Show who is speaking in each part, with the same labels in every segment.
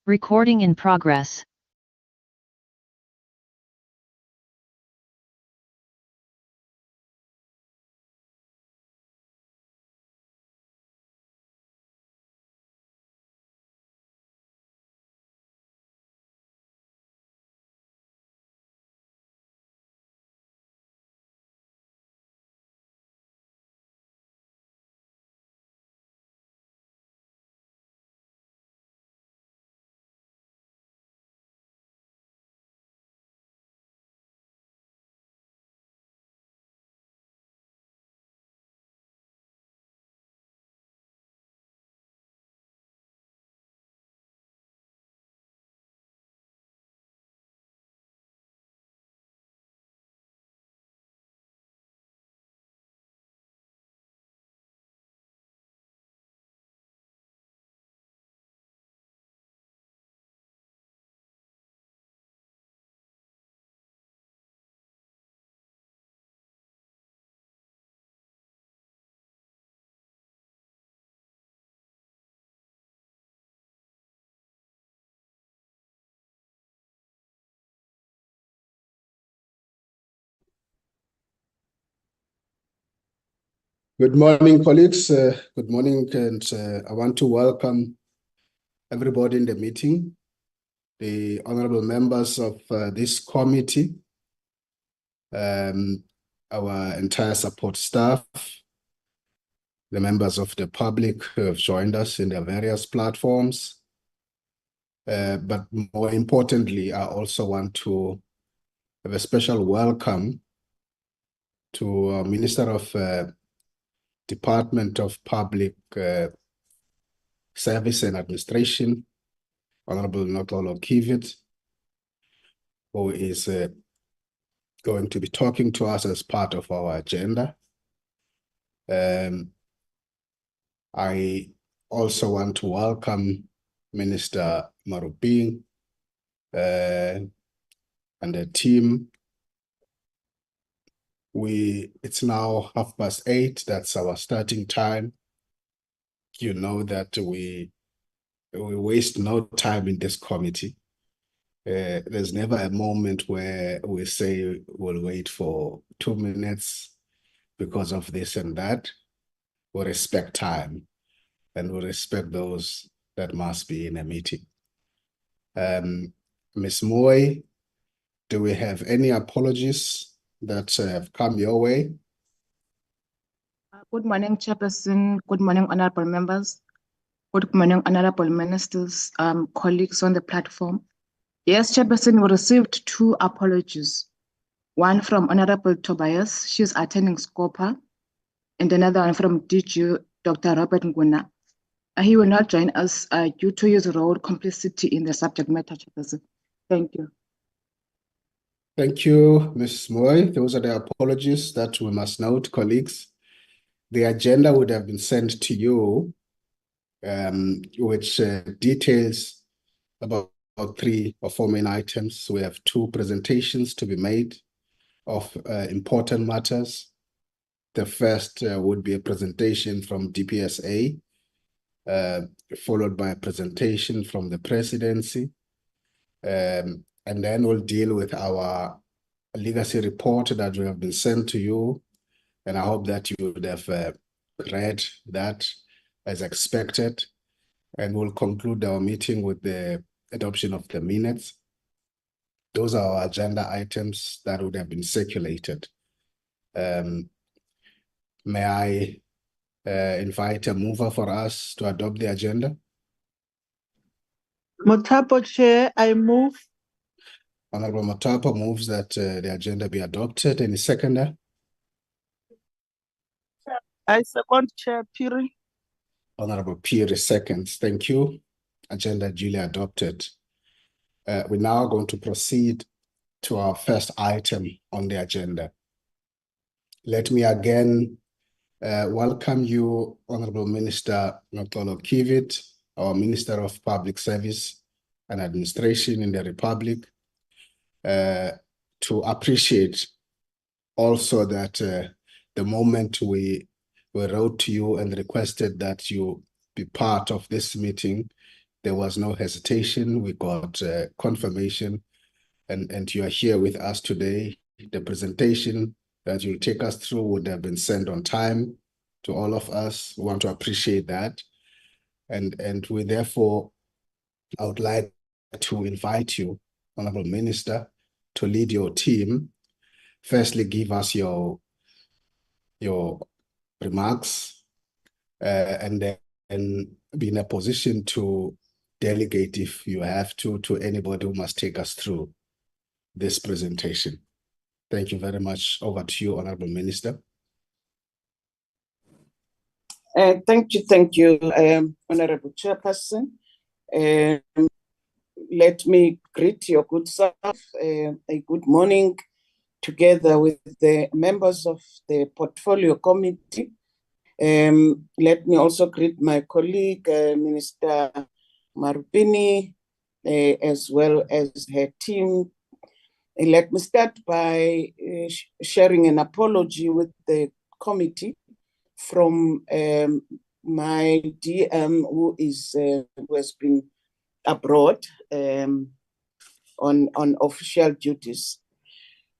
Speaker 1: Recording in progress.
Speaker 2: Good morning, colleagues. Good morning, and I want to welcome everybody in the meeting, the honorable members of this committee, our entire support staff, the members of the public who have joined us in their various platforms. But more importantly, I also want to have a special welcome to Minister of Department of Public Service and Administration, Honorable Untitled Chapter, who is going to be talking to us as part of our agenda. I also want to welcome Minister Maruping and the team. It's now 8:30. That's our starting time. You know that we waste no time in this committee. There's never a moment where we say we'll wait for 2 minutes because of this and that. We respect time and we respect those that must be in a meeting. Ms. Moy, do we have any apologies that have come your way?
Speaker 3: Good morning, Chairperson. Good morning, honorable members. Good morning, honorable ministers, colleagues on the platform. Yes, Chairperson, we received 2 apologies. One from Honorable Tobias, she's attending Scopa, and another one from DG Dr. Robert Nguna. He will not join us due to his role complicity in the subject matter, Chairperson. Thank you.
Speaker 2: Thank you, Ms. Moy. Those are the apologies that we must note, colleagues. The agenda would have been sent to you, which details about 3 or 4 main items. We have 2 presentations to be made of important matters. The first would be a presentation from DPSA, followed by a presentation from the presidency. And then we'll deal with our legacy report that we have been sent to you. And I hope that you would have read that as expected. And we'll conclude our meeting with the adoption of the minutes. Those are our agenda items that would have been circulated. May I invite a mover for us to adopt the agenda?
Speaker 4: Mothapo, Chair, I move.
Speaker 2: Honorable Mothapo moves that the agenda be adopted. Any seconder?
Speaker 4: I second, Chair Piri.
Speaker 2: Honorable Piri seconds. Thank you. Agenda duly adopted. We're now going to proceed to our first item on the agenda. Let me again welcome you, Honorable Minister Untitled Chapter, our Minister of Public Service and Administration in the Republic, to appreciate also that the moment we wrote to you and requested that you be part of this meeting, there was no hesitation. We got confirmation, and you are here with us today. The presentation that you'll take us through would have been sent on time to all of us. We want to appreciate that. And we therefore, I would like to invite you, Honorable Minister, to lead your team. Firstly, give us your remarks, and then be in a position to delegate, if you have to anybody who must take us through this presentation. Thank you very much. Over to you, Honorable Minister.
Speaker 5: Thank you, Honorable Chairperson. Let me greet your good self, a good morning, together with the members of the Portfolio Committee. Let me also greet my colleague, Minister Marupini, as well as her team. Let me start by sharing an apology with the committee from my DM, who has been abroad on official duties.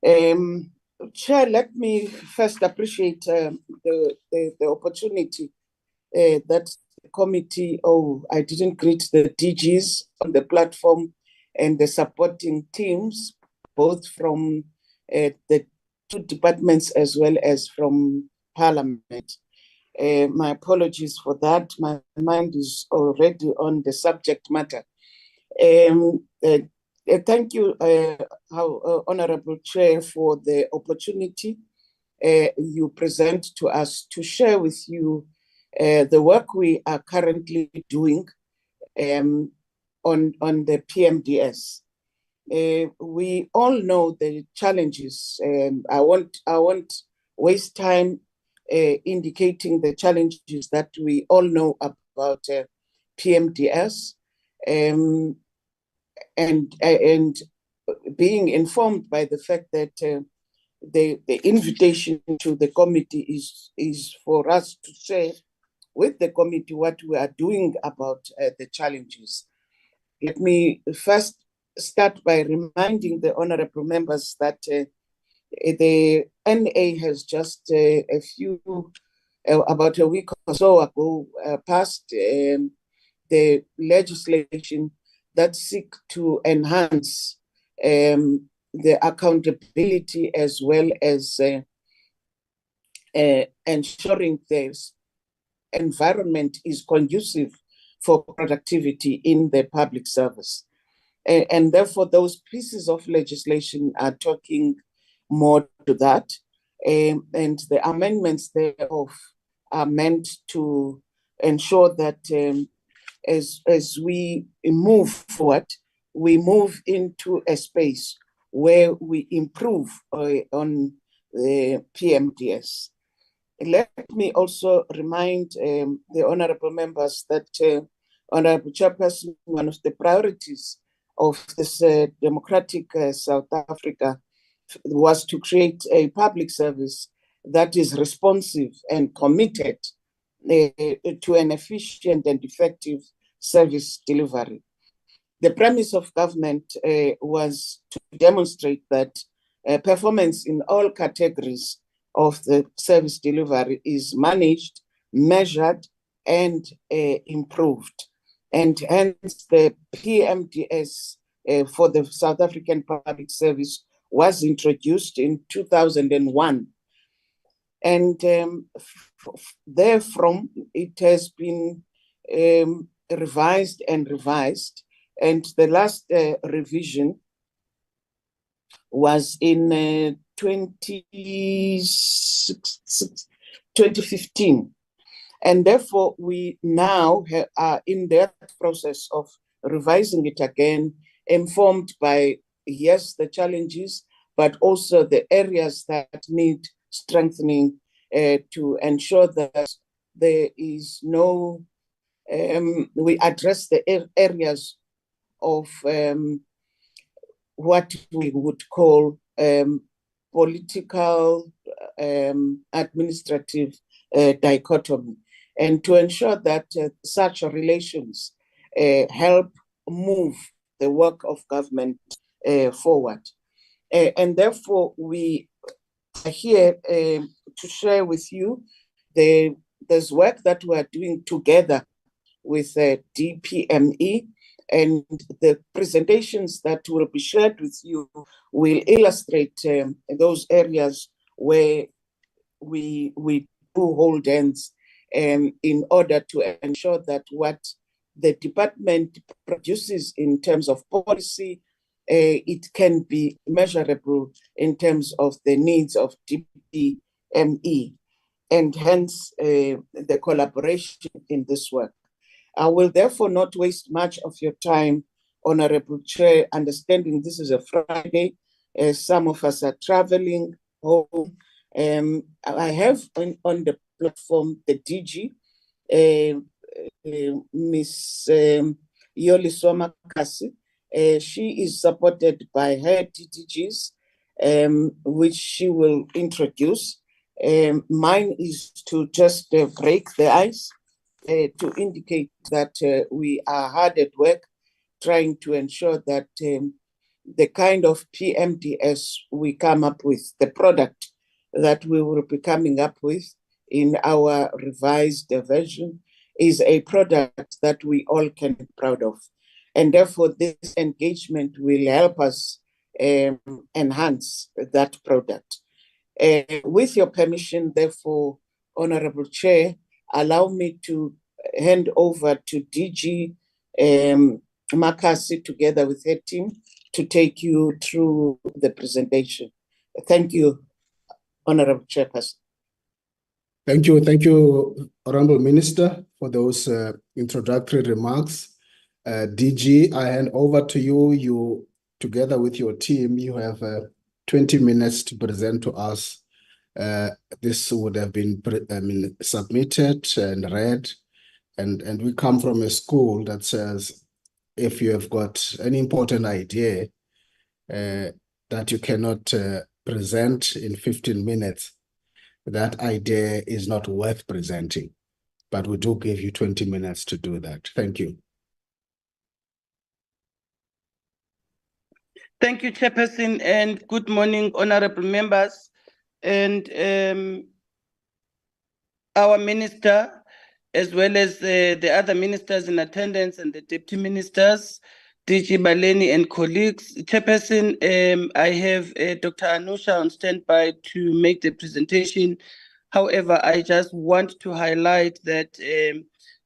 Speaker 5: Chair, let me first appreciate the opportunity that the committee, I didn't greet the DGs on the platform and the supporting teams, both from the two departments as well as from Parliament. My apologies for that. My mind is already on the subject matter. Thank you, Honorable Chair, for the opportunity you present to us to share with you the work we are currently doing on the PMDS. We all know the challenges. I won't waste time indicating the challenges that we all know about PMDS, and being informed by the fact that the invitation to the committee is for us to share with the committee what we are doing about the challenges. Let me first start by reminding the honorable members that the NA has just about a week or so ago passed the legislation that seek to enhance the accountability as well as ensuring the environment is conducive for productivity in the public service. And therefore, those pieces of legislation are talking more to that. And the amendments thereof are meant to ensure that as we move forward, we move into a space where we improve on the PMDS. Let me also remind the honorable members that Honorable Chairperson, one of the priorities of this democratic South Africa was to create a public service that is responsive and committed to an efficient and effective service delivery. The premise of government was to demonstrate that performance in all categories of the service delivery is managed, measured, and improved. And hence the PMDS for the South African Public Service was introduced in 2001. And therefrom, it has been revised and revised. And the last revision was in 2015. And therefore, we now are in that process of revising it again, informed by, yes, the challenges, but also the areas that need strengthening to ensure that there is no, we address the areas of what we would call political, administrative dichotomy, and to ensure that such relations help move the work of government forward. And therefore, we are here to share with you there's work that we are doing together with DPME, and the presentations that will be shared with you will illustrate those areas where we do hold hands in order to ensure that what the department produces in terms of policy, it can be measurable in terms of the needs of DPME, and hence the collaboration in this work. I will therefore not waste much of your time, Honorable Chair, understanding this is a Friday. Some of us are traveling home. I have on the platform the DG, Miss Yoliswa Makasi. She is supported by her DDGs, which she will introduce. Mine is to just break the ice, to indicate that we are hard at work trying to ensure that the kind of PMDS we come up with, the product that we will be coming up with in our revised version, is a product that we all can be proud of. And therefore, this engagement will help us enhance that product. With your permission, therefore, Honorable Chair, allow me to hand over to DG Makasi together with her team to take you through the presentation. Thank you, Honorable Chairperson.
Speaker 2: Thank you, Honorable Minister, for those introductory remarks. DG, I hand over to you. You, together with your team, you have 20 minutes to present to us. This would have been submitted and read, and we come from a school that says if you have got an important idea that you cannot present in 15 minutes, that idea is not worth presenting. But we do give you 20 minutes to do that. Thank you.
Speaker 4: Thank you, Chairperson, and good morning, honorable members, and our minister, as well as the other ministers in attendance and the deputy ministers, DG Baleni and colleagues. Chairperson, I have Dr. Anusha on standby to make the presentation. However, I just want to highlight that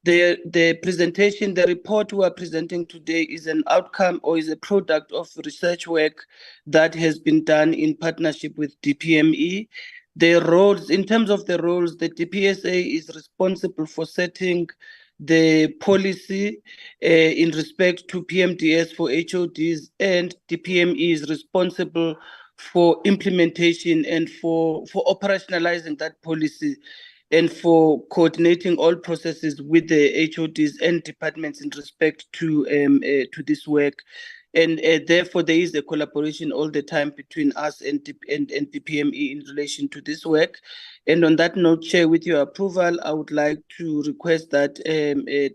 Speaker 4: the presentation, the report we are presenting today is an outcome or is a product of research work that has been done in partnership with DPME. The roles, in terms of the roles, the DPSA is responsible for setting the policy in respect to PMDS for HODs, and DPME is responsible for implementation and for operationalizing that policy and for coordinating all processes with the HODs and departments in respect to this work. And therefore, there is a collaboration all the time between us and DPME in relation to this work. And on that note, Chair, with your approval, I would like to request that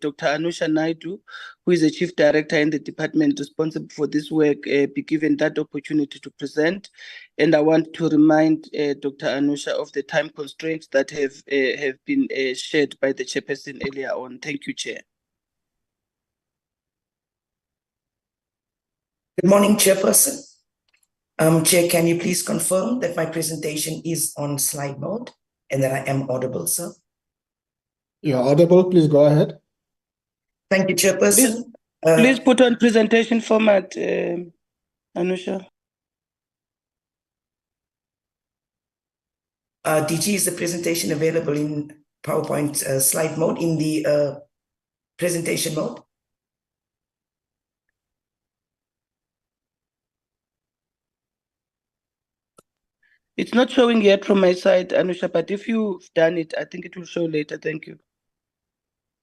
Speaker 4: Dr. Anusha Naidu, who is the Chief Director in the department responsible for this work, be given that opportunity to present. And I want to remind Dr. Anusha of the time constraints that have been shared by the Chairperson earlier on. Thank you, Chair.
Speaker 6: Good morning, Chairperson. Chair, can you please confirm that my presentation is on slide mode and that I am audible, sir?
Speaker 2: You're audible, please go ahead.
Speaker 6: Thank you, Chairperson.
Speaker 4: Please put on presentation format, Anusha.
Speaker 6: DG, is the presentation available in PowerPoint slide mode in the presentation mode?
Speaker 4: It's not showing yet from my side, Anusha, but if you've done it, I think it will show later. Thank you.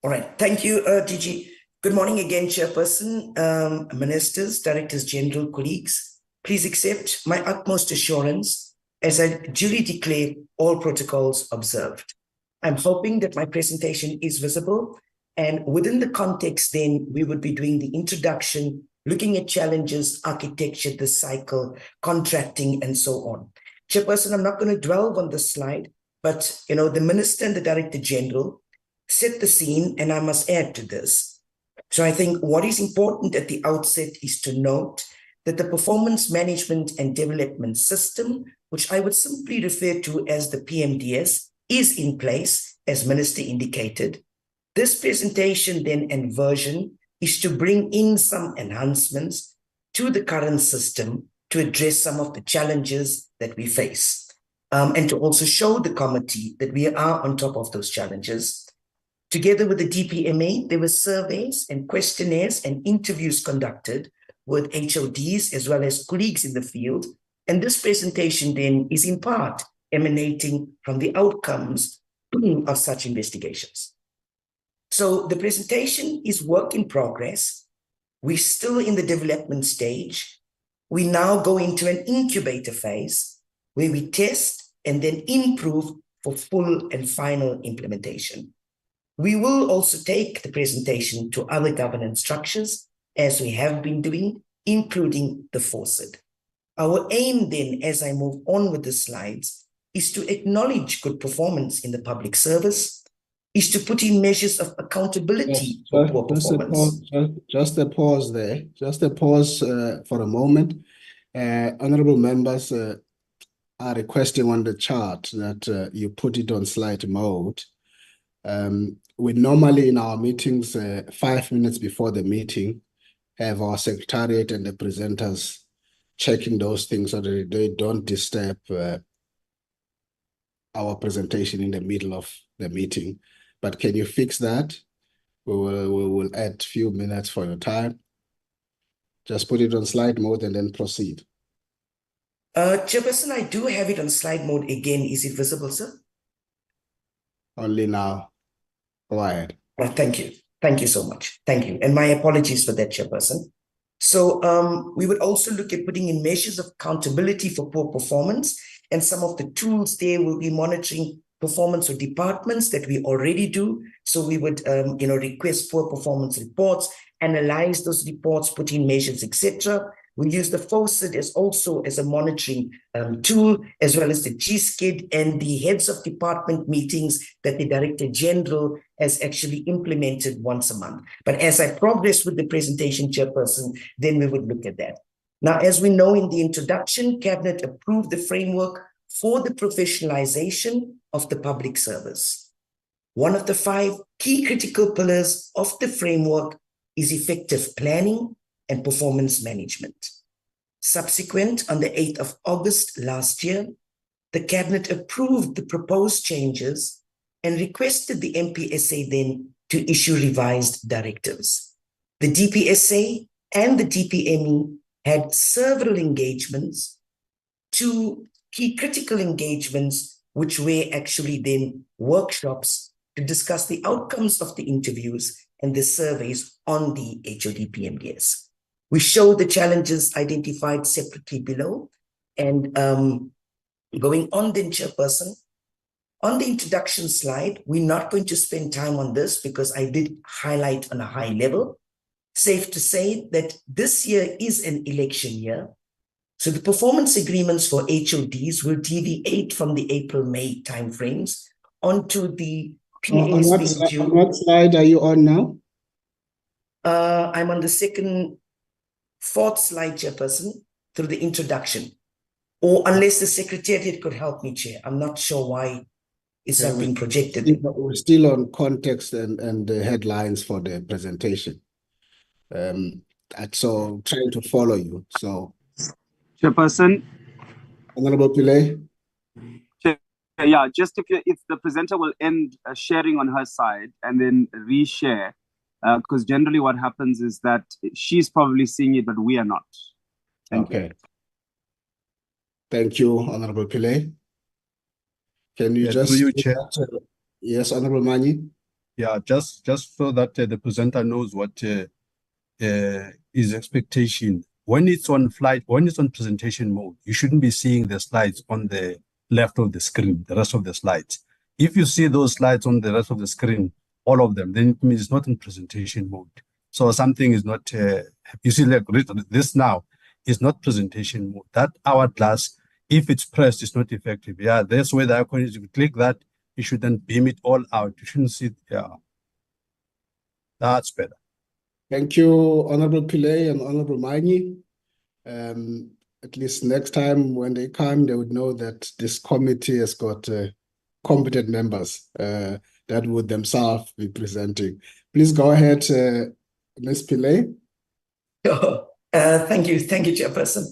Speaker 6: All right. Thank you, DG. Good morning again, Chairperson, Ministers, Directors General, colleagues. Please accept my utmost assurance as I duly declare all protocols observed. I'm hoping that my presentation is visible And within the context, then we would be doing the introduction, looking at challenges, architecture, the cycle, contracting, and so on. Chairperson, I'm not going to dwell on this slide, but the Minister and the Director General set the scene, and I must add to this. So I think what is important at the outset is to note that the performance management and development system, which I would simply refer to as the PMDS, is in place, as Minister indicated. This presentation then and version is to bring in some enhancements to the current system to address some of the challenges that we face, and to also show the committee that we are on top of those challenges. Together with the DPMA, there were surveys and questionnaires and interviews conducted with HODs as well as colleagues in the field. And this presentation then is in part emanating from the outcomes of such investigations. So the presentation is work in progress. We're still in the development stage. We now go into an incubator phase where we test and then improve for full and final implementation. We will also take the presentation to other governance structures, as we have been doing, including the FORCID. Our aim then, as I move on with the slides, is to acknowledge good performance in the public service, is to put in measures of accountability for poor performance.
Speaker 2: Just a pause there. Just a pause for a moment. Honorable members are requesting on the chart that you put it on slide mode. We normally in our meetings, 5 minutes before the meeting, have our secretariat and the presenters checking those things so that they don't disturb our presentation in the middle of the meeting. But can you fix that? We will add a few minutes for your time. Just put it on slide mode and then proceed.
Speaker 6: Chairperson, I do have it on slide mode again. Is it visible, sir?
Speaker 2: Only now. Go ahead.
Speaker 6: Well, thank you. Thank you so much. Thank you. And my apologies for that, Chairperson. So we would also look at putting in measures of accountability for poor performance, and some of the tools there will be monitoring performance of departments that we already do. So we would request poor performance reports, analyze those reports, put in measures, etc. We use the FORCID as a monitoring tool, as well as the GSKID and the heads of department meetings that the Director General has actually implemented once a month. But as I progress with the presentation, Chairperson, then we would look at that. Now, as we know in the introduction, Cabinet approved the framework for the professionalization of the public service. One of the 5 key critical pillars of the framework is effective planning and performance management. Subsequent, on the 8th of August last year, the Cabinet approved the proposed changes and requested the MPSA then to issue revised directives. The DPSA and the DPME had several engagements, 2 key critical engagements, which were actually then workshops to discuss the outcomes of the interviews and the surveys on the HOD PMDS. We show the challenges identified separately below. And going on then, Chairperson, on the introduction slide, we're not going to spend time on this because I did highlight on a high level. Safe to say that this year is an election year. So the performance agreements for HODs will deviate from the April-May timeframes onto the PASB.
Speaker 2: On what slide are you on now?
Speaker 6: I'm on the 4th slide, Chairperson, through the introduction. Or unless the Secretariat could help me, Chair. I'm not sure why it's not being projected.
Speaker 2: We're still on context and the headlines for the presentation. So trying to follow you. So,
Speaker 7: Chairperson.
Speaker 2: Honorable Pillay.
Speaker 7: Yeah, just if the presenter will end sharing on her side and then reshare, because generally what happens is that she's probably seeing it, but we are not. Thank you.
Speaker 2: Thank you, Honorable Pillay. Can you
Speaker 8: through you, Chair.
Speaker 2: Yes, Honorable Mani.
Speaker 8: Yeah, just so that the presenter knows what is expectation. When it's on presentation mode, you shouldn't be seeing the slides on the left of the screen, the rest of the slides. If you see those slides on the rest of the screen, all of them, then it means it's not in presentation mode. So something is not, you see, like this now is not presentation mode. That hourglass, if it's pressed, it's not effective. Yeah, that's where the icon is. If you click that, you should then beam it all out. You shouldn't see, yeah. That's better.
Speaker 2: Thank you, Honorable Pillay and Honorable Manyi. At least next time when they come, they would know that this committee has got competent members that would themselves be presenting. Please go ahead, Ms. Pillay.
Speaker 6: Thank you, Chairperson.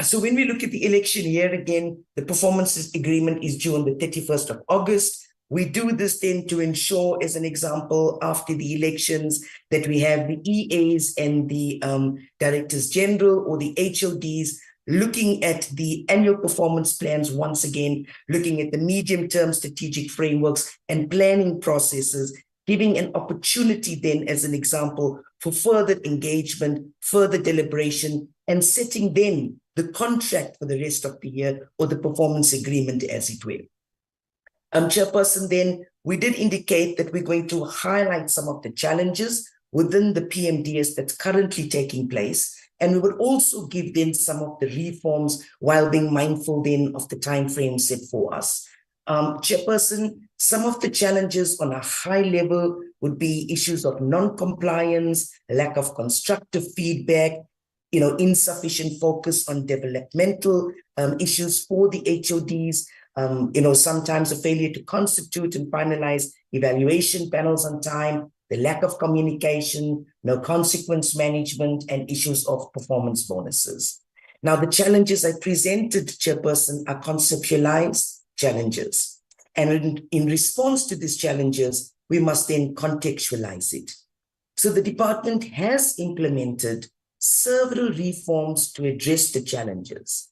Speaker 6: So when we look at the election year again, the performance agreement is due on the 31st of August. We do this then to ensure, as an example, after the elections, that we have the EAs and the Directors General or the HODs looking at the annual performance plans once again, looking at the medium-term strategic frameworks and planning processes, giving an opportunity then, as an example, for further engagement, further deliberation, and setting then the contract for the rest of the year or the performance agreement, as it were. Chairperson, then we did indicate that we're going to highlight some of the challenges within the PMDS that's currently taking place. And we would also give then some of the reforms while being mindful then of the time frame set for us. Chairperson, some of the challenges on a high level would be issues of non-compliance, lack of constructive feedback, insufficient focus on developmental issues for the HODs, sometimes a failure to constitute and finalize evaluation panels on time, the lack of communication, no consequence management, and issues of performance bonuses. Now, the challenges I presented, Chairperson, are conceptualized challenges. And in response to these challenges, we must then contextualize it. So the department has implemented several reforms to address the challenges.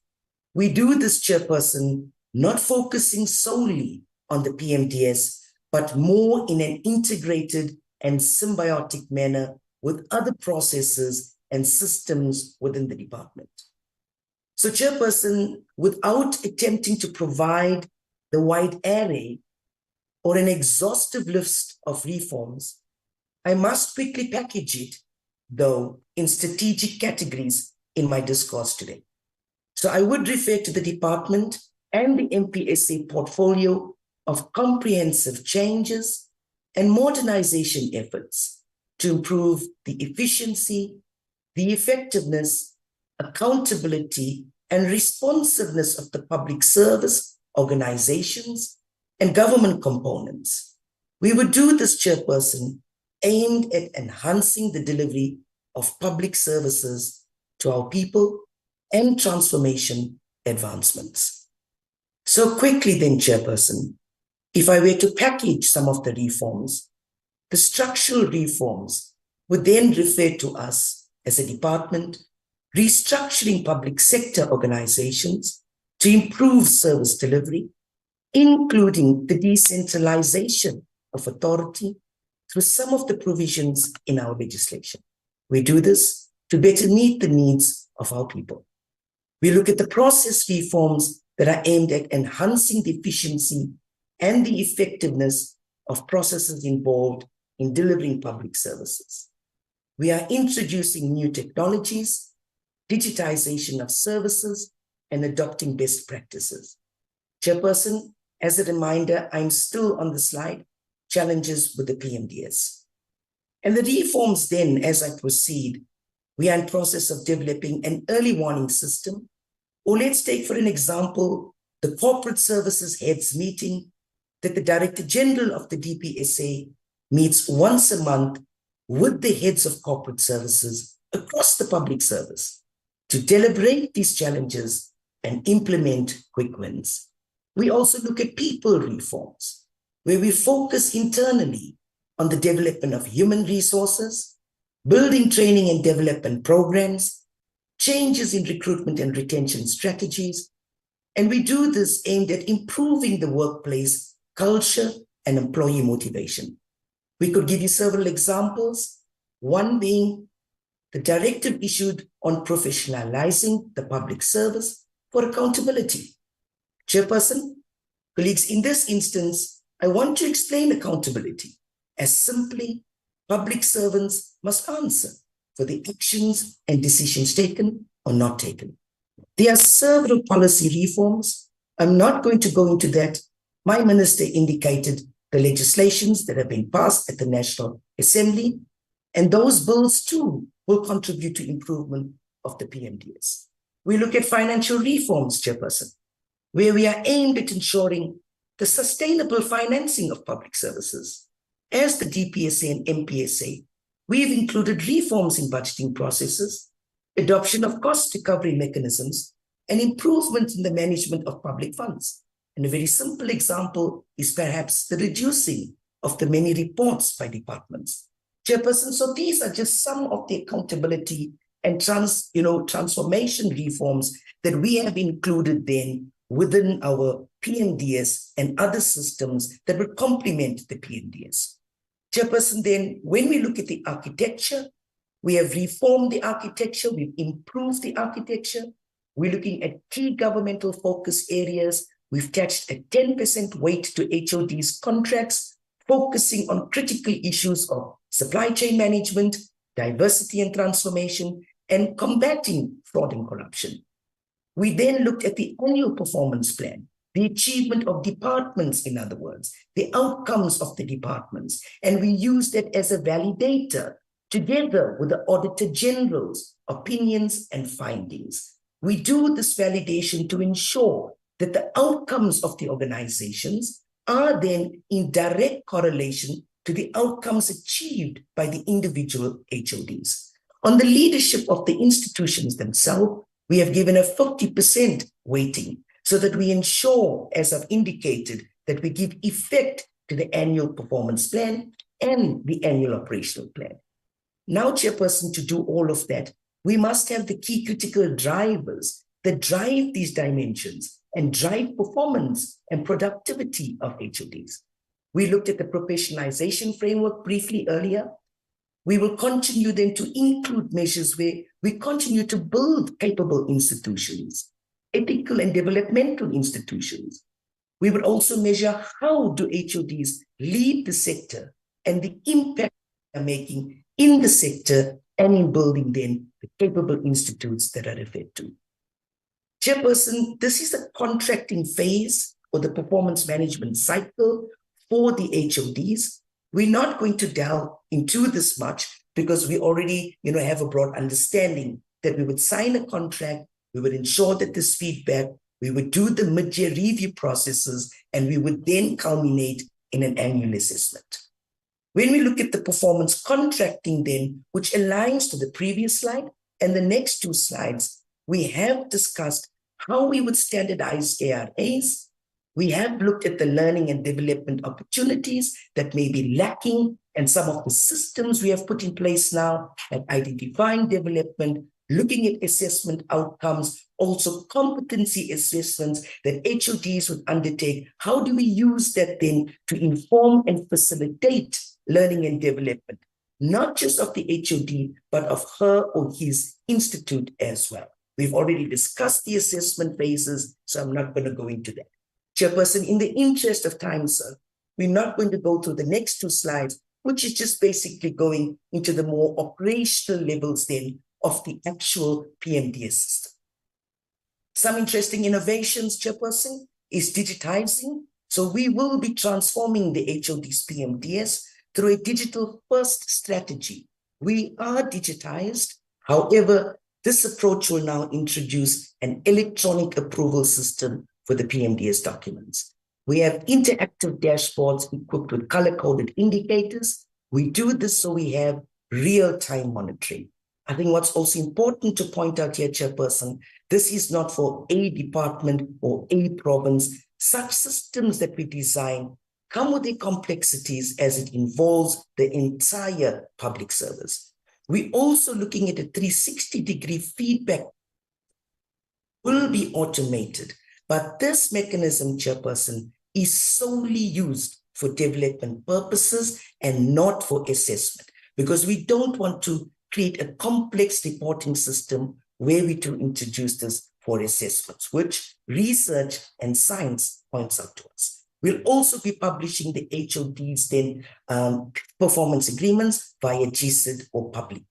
Speaker 6: We do this, Chairperson, not focusing solely on the PMDS, but more in an integrated and symbiotic manner with other processes and systems within the department. So, Chairperson, without attempting to provide the wide array or an exhaustive list of reforms, I must quickly package it, though, in strategic categories in my discourse today. So I would refer to the department and the MPSA portfolio of comprehensive changes and modernization efforts to improve the efficiency, the effectiveness, accountability, and responsiveness of the public service organizations and government components. We would do this, Chairperson, aimed at enhancing the delivery of public services to our people and transformation advancements. So quickly then, Chairperson, if I were to package some of the reforms, the structural reforms would then refer to us as a department restructuring public sector organizations to improve service delivery, including the decentralization of authority through some of the provisions in our legislation. We do this to better meet the needs of our people. We look at the process reforms that are aimed at enhancing the efficiency and the effectiveness of processes involved in delivering public services. We are introducing new technologies, digitization of services, and adopting best practices. Chairperson, as a reminder, I'm still on the slide, challenges with the PMDS. And the reforms then, as I proceed, we are in process of developing an early warning system. Or let's take, for an example, the corporate services heads meeting that the Director General of the DPSA meets once a month with the heads of corporate services across the public service to deliberate these challenges and implement quick wins. We also look at people reforms, where we focus internally on the development of human resources, building training and development programs, changes in recruitment and retention strategies. And we do this aimed at improving the workplace culture and employee motivation. We could give you several examples, one being the directive issued on professionalizing the public service for accountability. Chairperson, colleagues, in this instance, I want to explain accountability as simply public servants must answer for the actions and decisions taken or not taken. There are several policy reforms. I'm not going to go into that. My minister indicated the legislations that have been passed at the National Assembly, and those bills too will contribute to improvement of the PMDS. We look at financial reforms, Chairperson, where we are aimed at ensuring the sustainable financing of public services. As the DPSA and MPSA, we've included reforms in budgeting processes, adoption of cost recovery mechanisms, and improvement in the management of public funds. And a very simple example is perhaps the reducing of the many reports by departments. Chairperson, so these are just some of the accountability and transformation reforms that we have included then within our PMDS and other systems that will complement the PMDS. Chairperson, then when we look at the architecture, we have reformed the architecture, we've improved the architecture. We're looking at key governmental focus areas. We've attached a 10% weight to HOD's contracts, focusing on critical issues of supply chain management, diversity and transformation, and combating fraud and corruption. We then looked at the annual performance plan, the achievement of departments, in other words, the outcomes of the departments, and we used that as a validator together with the Auditor General's opinions and findings. We do this validation to ensure that the outcomes of the organizations are then in direct correlation to the outcomes achieved by the individual HODs. On the leadership of the institutions themselves, we have given a 50% weighting so that we ensure, as I've indicated, that we give effect to the annual performance plan and the annual operational plan. Now, Chairperson, to do all of that, we must have the key critical drivers that drive these dimensions and drive performance and productivity of HODs. We looked at the professionalization framework briefly earlier. We will continue then to include measures where we continue to build capable institutions, ethical and developmental institutions. We will also measure how do HODs lead the sector and the impact they are making in the sector and in building then the capable institutes that are referred to. Chairperson, this is a contracting phase or the performance management cycle for the HODs. We're not going to delve into this much because we already have a broad understanding that we would sign a contract, we would ensure that this feedback, we would do the mid-year review processes, and we would then culminate in an annual assessment. When we look at the performance contracting then, which aligns to the previous slide and the next two slides, we have discussed how we would standardize ARAs. We have looked at the learning and development opportunities that may be lacking and some of the systems we have put in place now at identifying development, looking at assessment outcomes, also competency assessments that HODs would undertake. How do we use that then to inform and facilitate learning and development, not just of the HOD, but of her or his institute as well? We've already discussed the assessment phases, so I'm not going to go into that. Chairperson, in the interest of time, sir, we're not going to go through the next two slides, which is just basically going into the more operational levels then of the actual PMDS system. Some interesting innovations, Chairperson, is digitizing. So we will be transforming the HOD's PMDS through a digital-first strategy. We are digitized. However, this approach will now introduce an electronic approval system for the PMDS documents. We have interactive dashboards equipped with color-coded indicators. We do this so we have real-time monitoring. I think what's also important to point out here, Chairperson, this is not for a department or a province. Such systems that we design come with their complexities as it involves the entire public service. We're also looking at a 360-degree feedback will be automated. But this mechanism, Chairperson, is solely used for development purposes and not for assessment, because we don't want to create a complex reporting system where we to introduce this for assessments, which research and science points out to us. We'll also be publishing the HOD's then performance agreements via GSID or publicly.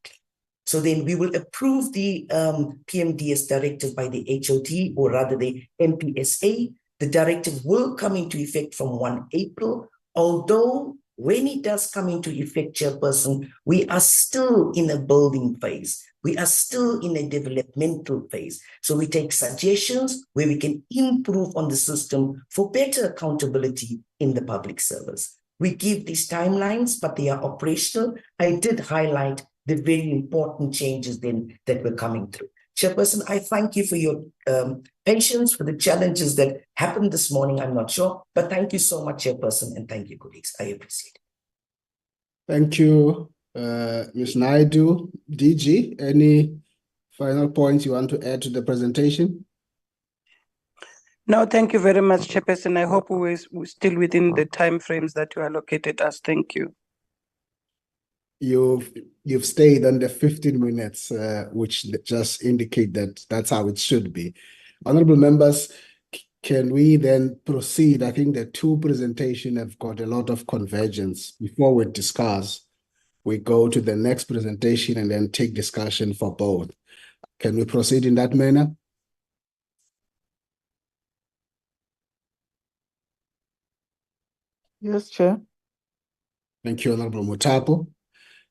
Speaker 6: So then we will approve the PMDS directive by the HOD, or rather the MPSA. The directive will come into effect from 1 April, although when it does come into effect, Chairperson, we are still in a building phase. We are still in a developmental phase. So we take suggestions where we can improve on the system for better accountability in the public service. We give these timelines, but they are operational. I did highlight the very important changes then that were coming through. Chairperson, I thank you for your patience, for the challenges that happened this morning. I'm not sure, but thank you so much, Chairperson, and thank you, colleagues. I appreciate it.
Speaker 2: Thank you, Ms. Naidu. DG, any final points you want to add to the presentation?
Speaker 4: No, thank you very much, Chairperson. I hope we're still within the time frames that you allocated us. Thank you.
Speaker 2: You've stayed under 15 minutes, which just indicate that that's how it should be. Honorable members, can we then proceed? I think the two presentations have got a lot of convergence. Before we discuss, we go to the next presentation and then take discussion for both. Can we proceed in that manner?
Speaker 5: Yes, Chair.
Speaker 2: Thank you, Honorable Mutapo.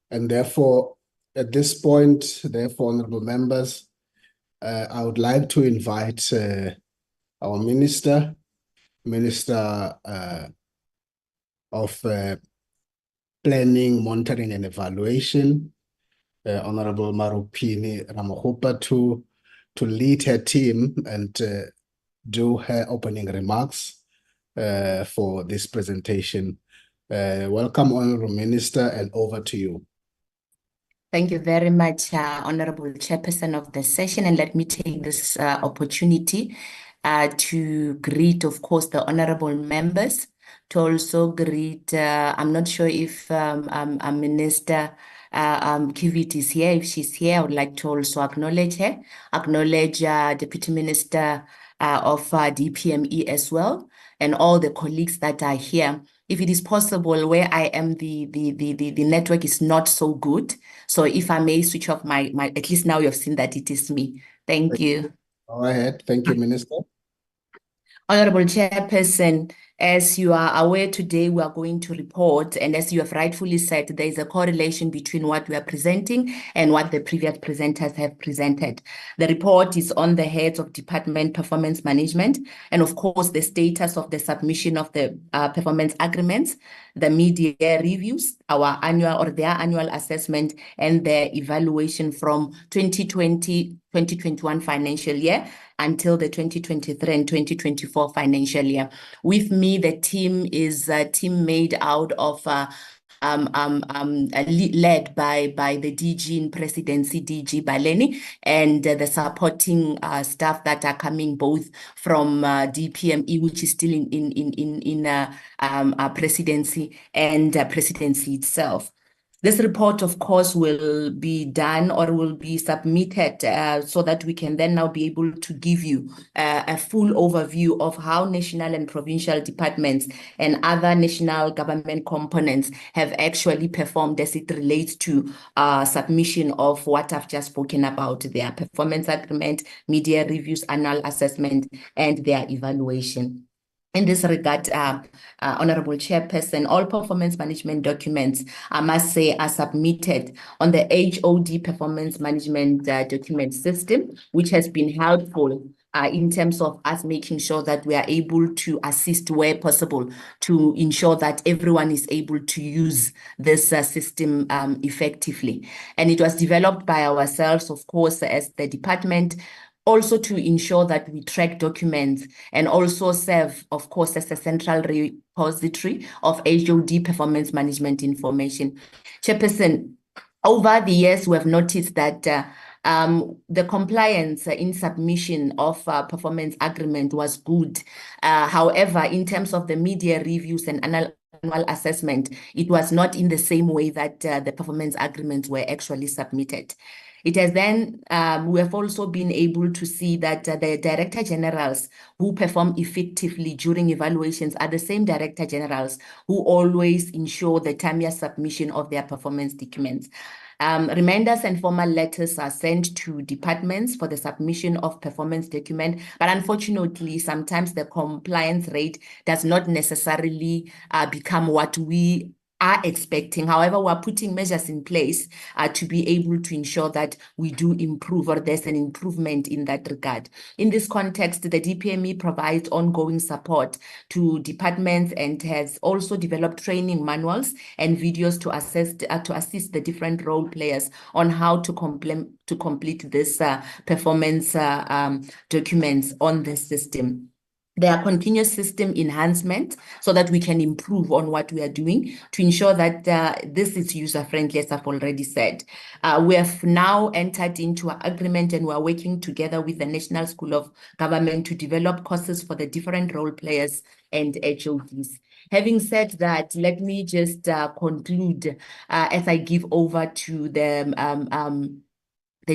Speaker 2: And therefore, at this point, therefore, honorable members, I would like to invite our Minister of Planning, Monitoring and Evaluation, Honorable Marupini Ramahopa, to lead her team and do her opening remarks for this presentation. Welcome, Honorable Minister, and over to you.
Speaker 9: Thank you very much, Honorable Chairperson of the session, and let me take this opportunity to greet, of course, the honorable members, to also greet, I'm not sure if Minister Kivit is here. If she's here, I would like to also acknowledge her, acknowledge Deputy Minister of DPME as well, and all the colleagues that are here. If it is possible, where I am, the network is not so good. So if I may switch off my at least now you've seen that it is me. Thank you.
Speaker 2: Go ahead. Thank you, Minister.
Speaker 9: Honorable Chairperson, as you are aware today, we are going to report, and as you have rightfully said, there is a correlation between what we are presenting and what the previous presenters have presented. The report is on the heads of department performance management, and of course, the status of the submission of the performance agreements, the mid-year reviews, our annual or their annual assessment, and their evaluation from 2020-2021 financial year until the 2023 and 2024 financial year. With me, the team is a team made out of led by the DG in presidency, DG Baleni, and the supporting staff that are coming both from DPME, which is still in presidency, and presidency itself. This report, of course, will be done or will be submitted so that we can then now be able to give you a full overview of how national and provincial departments and other national government components have actually performed as it relates to submission of what I've just spoken about, their performance agreement, media reviews, annual assessment, and their evaluation. In this regard, Honorable Chairperson, all performance management documents, I must say, are submitted on the HOD performance management document system, which has been helpful in terms of us making sure that we are able to assist where possible to ensure that everyone is able to use this system effectively. And it was developed by ourselves, of course, as the department, also to ensure that we track documents and also serve, of course, as a central repository of HOD performance management information. Chairperson, over the years, we have noticed that the compliance in submission of performance agreement was good. However, in terms of the media reviews and annual assessment, it was not in the same way that the performance agreements were actually submitted. It has then, we have also been able to see that the Director Generals who perform effectively during evaluations are the same Director Generals who always ensure the timely submission of their performance documents. Reminders and formal letters are sent to departments for the submission of performance document, but unfortunately, sometimes the compliance rate does not necessarily become what we are expecting. However, we're putting measures in place to be able to ensure that we do improve, or there's an improvement in that regard. In this context, the DPME provides ongoing support to departments and has also developed training manuals and videos to assist the different role players on how to complete this performance documents on the system. There are continuous system enhancement so that we can improve on what we are doing to ensure that this is user-friendly, as I've already said. We have now entered into an agreement and we are working together with the National School of Government to develop courses for the different role players and HODs. Having said that, let me just conclude as I give over to the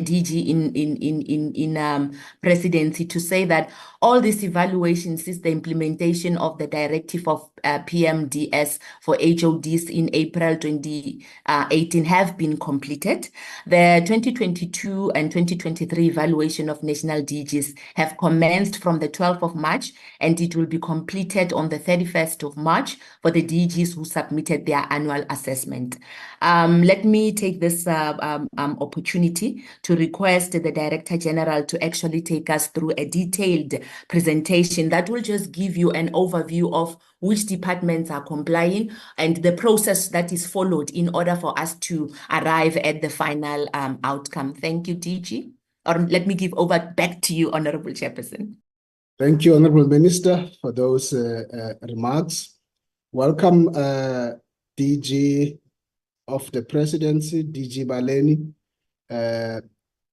Speaker 9: DG in presidency to say that all these evaluations is the implementation of the directive of PMDS for HODs in April 2018 have been completed. The 2022 and 2023 evaluation of national DGs have commenced from the 12th of March, and it will be completed on the 31st of March for the DGs who submitted their annual assessment. Let me take this opportunity to request the Director General to actually take us through a detailed presentation that will just give you an overview of which departments are complying and the process that is followed in order for us to arrive at the final outcome. Thank you, DG. Or let me give over back to you, Honorable Chairperson.
Speaker 2: Thank you, Honorable Minister, for those remarks. Welcome, DG of the Presidency, DG Baleni.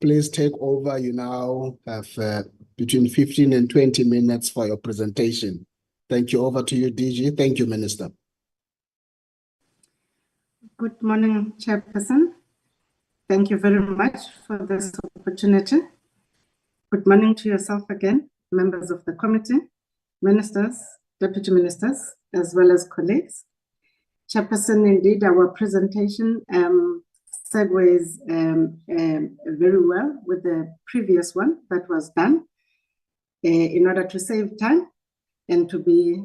Speaker 2: Please take over. You now have between 15 and 20 minutes for your presentation. Thank you. Over to you, DG. Thank you, Minister.
Speaker 10: Good morning, Chairperson. Thank you very much for this opportunity. Good morning to yourself again, members of the committee, ministers, deputy ministers, as well as colleagues. Chairperson, indeed, our presentation segues very well with the previous one that was done. In order to save time and to be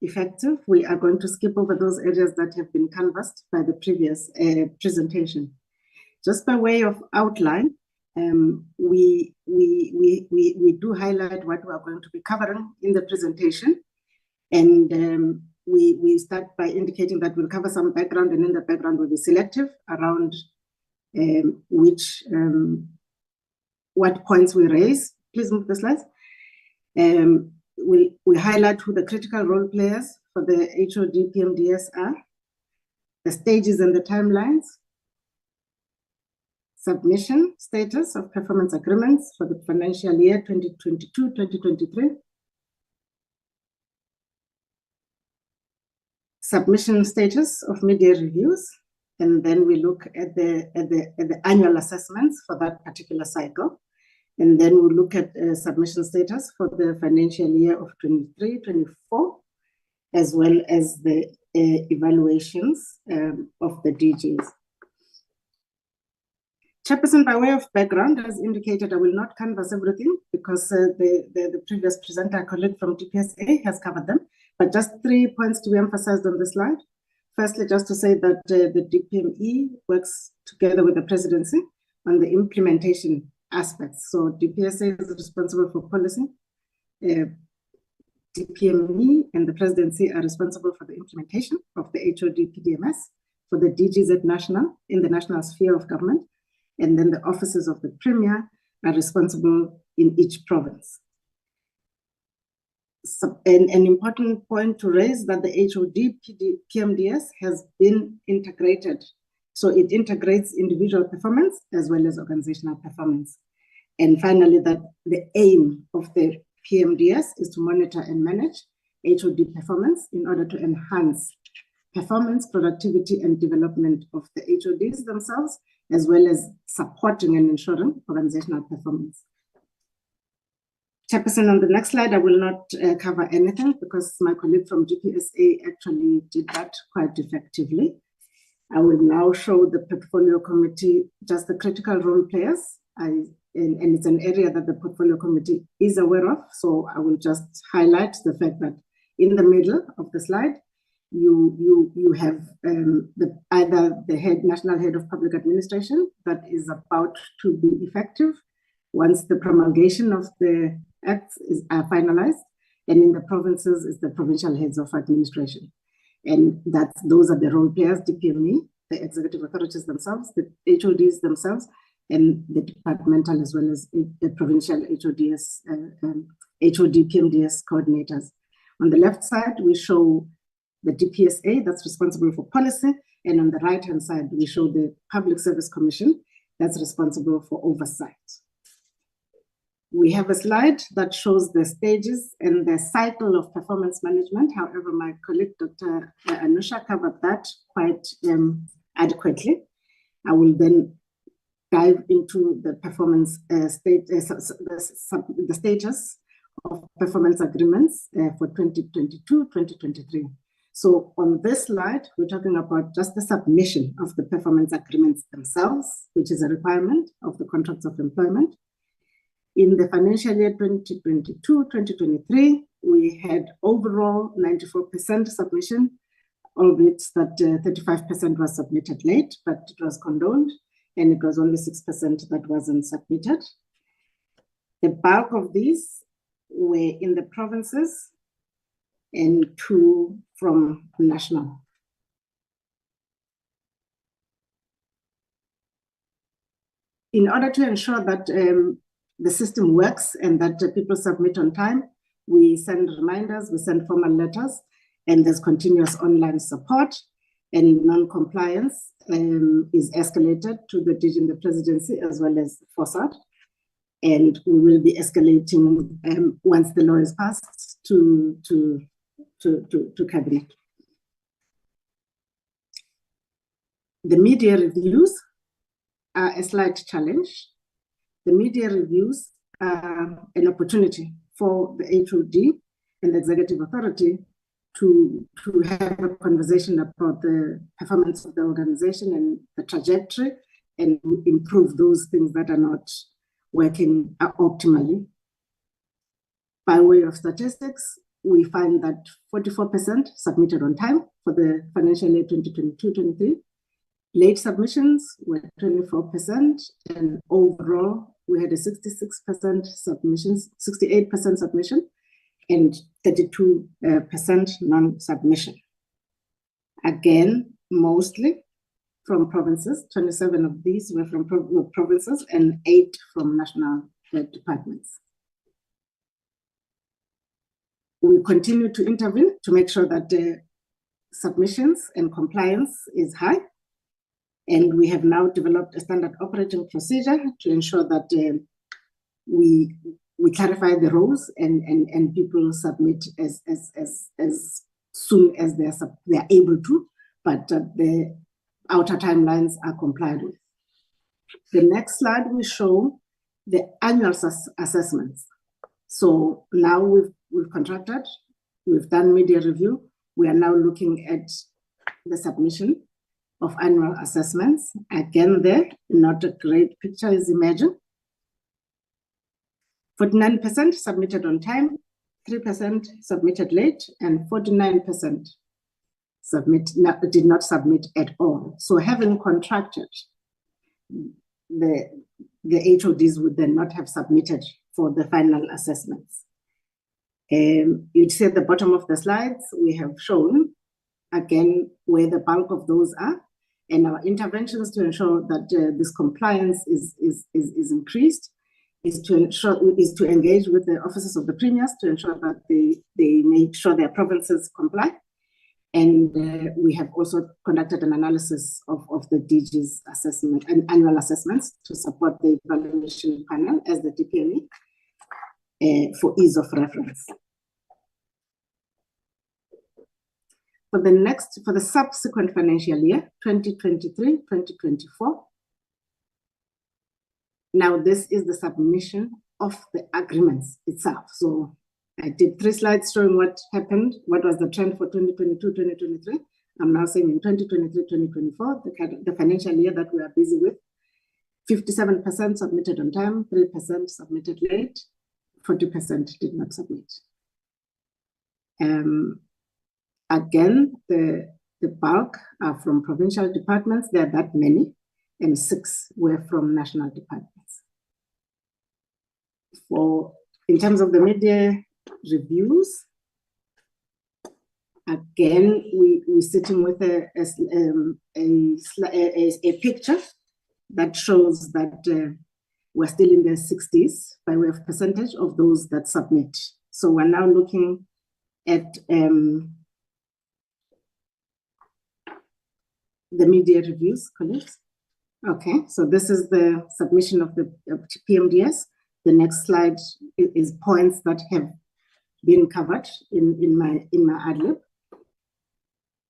Speaker 10: effective, we are going to skip over those areas that have been canvassed by the previous presentation. Just by way of outline, we do highlight what we are going to be covering in the presentation, and we start by indicating that we'll cover some background, and in the background we'll be selective around what points we raise. Please move the slides. We highlight who the critical role players for the HOD PMDS are, the stages and the timelines, submission status of performance agreements for the financial year 2022-2023, submission status of mid-year reviews, and then we look at the annual assessments for that particular cycle. And then we'll look at submission status for the financial year of 23-24, as well as the evaluations of the DGs. Chairperson, by way of background, as indicated, I will not canvass everything because the previous presenter, colleague from DPSA, has covered them, but just 3 points to be emphasized on the slide. Firstly, just to say that the DPME works together with the presidency on the implementation aspects. So DPSA is responsible for policy. DPME and the presidency are responsible for the implementation of the HOD PDMS for the DGs at national, in the national sphere of government. And then the offices of the Premier are responsible in each province. So, an important point to raise that the HOD PMDS has been integrated. So it integrates individual performance as well as organizational performance. And finally, that the aim of the PMDS is to monitor and manage HOD performance in order to enhance performance, productivity, and development of the HODs themselves, as well as supporting and ensuring organizational performance. Chairperson, on the next slide, I will not cover anything because my colleague from GPSA actually did that quite effectively. I will now show the portfolio committee just the critical role players, and it's an area that the portfolio committee is aware of. So I will just highlight the fact that in the middle of the slide, you have either the national head of public administration that is about to be effective once the promulgation of the acts is finalized, and in the provinces is the provincial heads of administration. And those are the role players, DPME, the executive authorities themselves, the HODs themselves, and the departmental as well as the provincial HODs, HOD PMDS coordinators. On the left side, we show the DPSA that's responsible for policy, and on the right-hand side, we show the Public Service Commission that's responsible for oversight. We have a slide that shows the stages and the cycle of performance management. However, my colleague, Dr. Anusha, covered that quite adequately. I will then dive into the performance the stages of performance agreements for 2022-2023. So on this slide, we're talking about just the submission of the performance agreements themselves, which is a requirement of the contracts of employment. In the financial year 2022-2023, we had overall 94% submission, albeit that 35% was submitted late, but it was condoned, and it was only 6% that wasn't submitted. The bulk of these were in the provinces and 2 from national. In order to ensure that the system works and that people submit on time, we send reminders, we send formal letters, and there's continuous online support, and non-compliance is escalated to the DG in the presidency as well as FOSAD. And we will be escalating once the law is passed to cabinet. The media reviews are a slight challenge. The media reviews are an opportunity for the HOD and the executive authority to have a conversation about the performance of the organization and the trajectory, and improve those things that are not working optimally. By way of statistics, we find that 44% submitted on time for the financial year 2022-23. Late submissions were 24%, and overall we had a 66% submissions, 68% submission, and 32% non-submission. Again, mostly from provinces. 27 of these were from provinces and 8 from national departments. We continue to intervene to make sure that the submissions and compliance is high. And we have now developed a standard operating procedure to ensure that we clarify the roles and people submit as soon as they're able to, but the outer timelines are complied with. The next slide will show the annual assessments. So now we've contracted, we've done media review. We are now looking at the submission of annual assessments. Again, there, not a great picture is imagined. 49% submitted on time, 3% submitted late, and 49% did not submit at all. So having contracted, the HODs would then not have submitted for the final assessments. You'd see at the bottom of the slides, we have shown, again, where the bulk of those are, and our interventions to ensure that this compliance is increased is to engage with the offices of the premiers to ensure that they make sure their provinces comply. And we have also conducted an analysis of the DG's assessment and annual assessments to support the evaluation panel as the DPME for ease of reference. For the subsequent financial year, 2023-2024, Now, this is the submission of the agreements itself. So I did 3 slides showing what happened, what was the trend for 2022, 2023. I'm now saying in 2023, 2024, the financial year that we are busy with, 57% submitted on time, 3% submitted late, 40% did not submit. Again, the bulk are from provincial departments. There are that many, and 6 were from national departments. In terms of the media reviews, again, we're sitting with a picture that shows that we're still in the 60s by way of percentage of those that submit. So we're now looking at the media reviews, colleagues. Okay, so this is the submission of the PMDS. The next slide is points that have been covered in my ad-lib.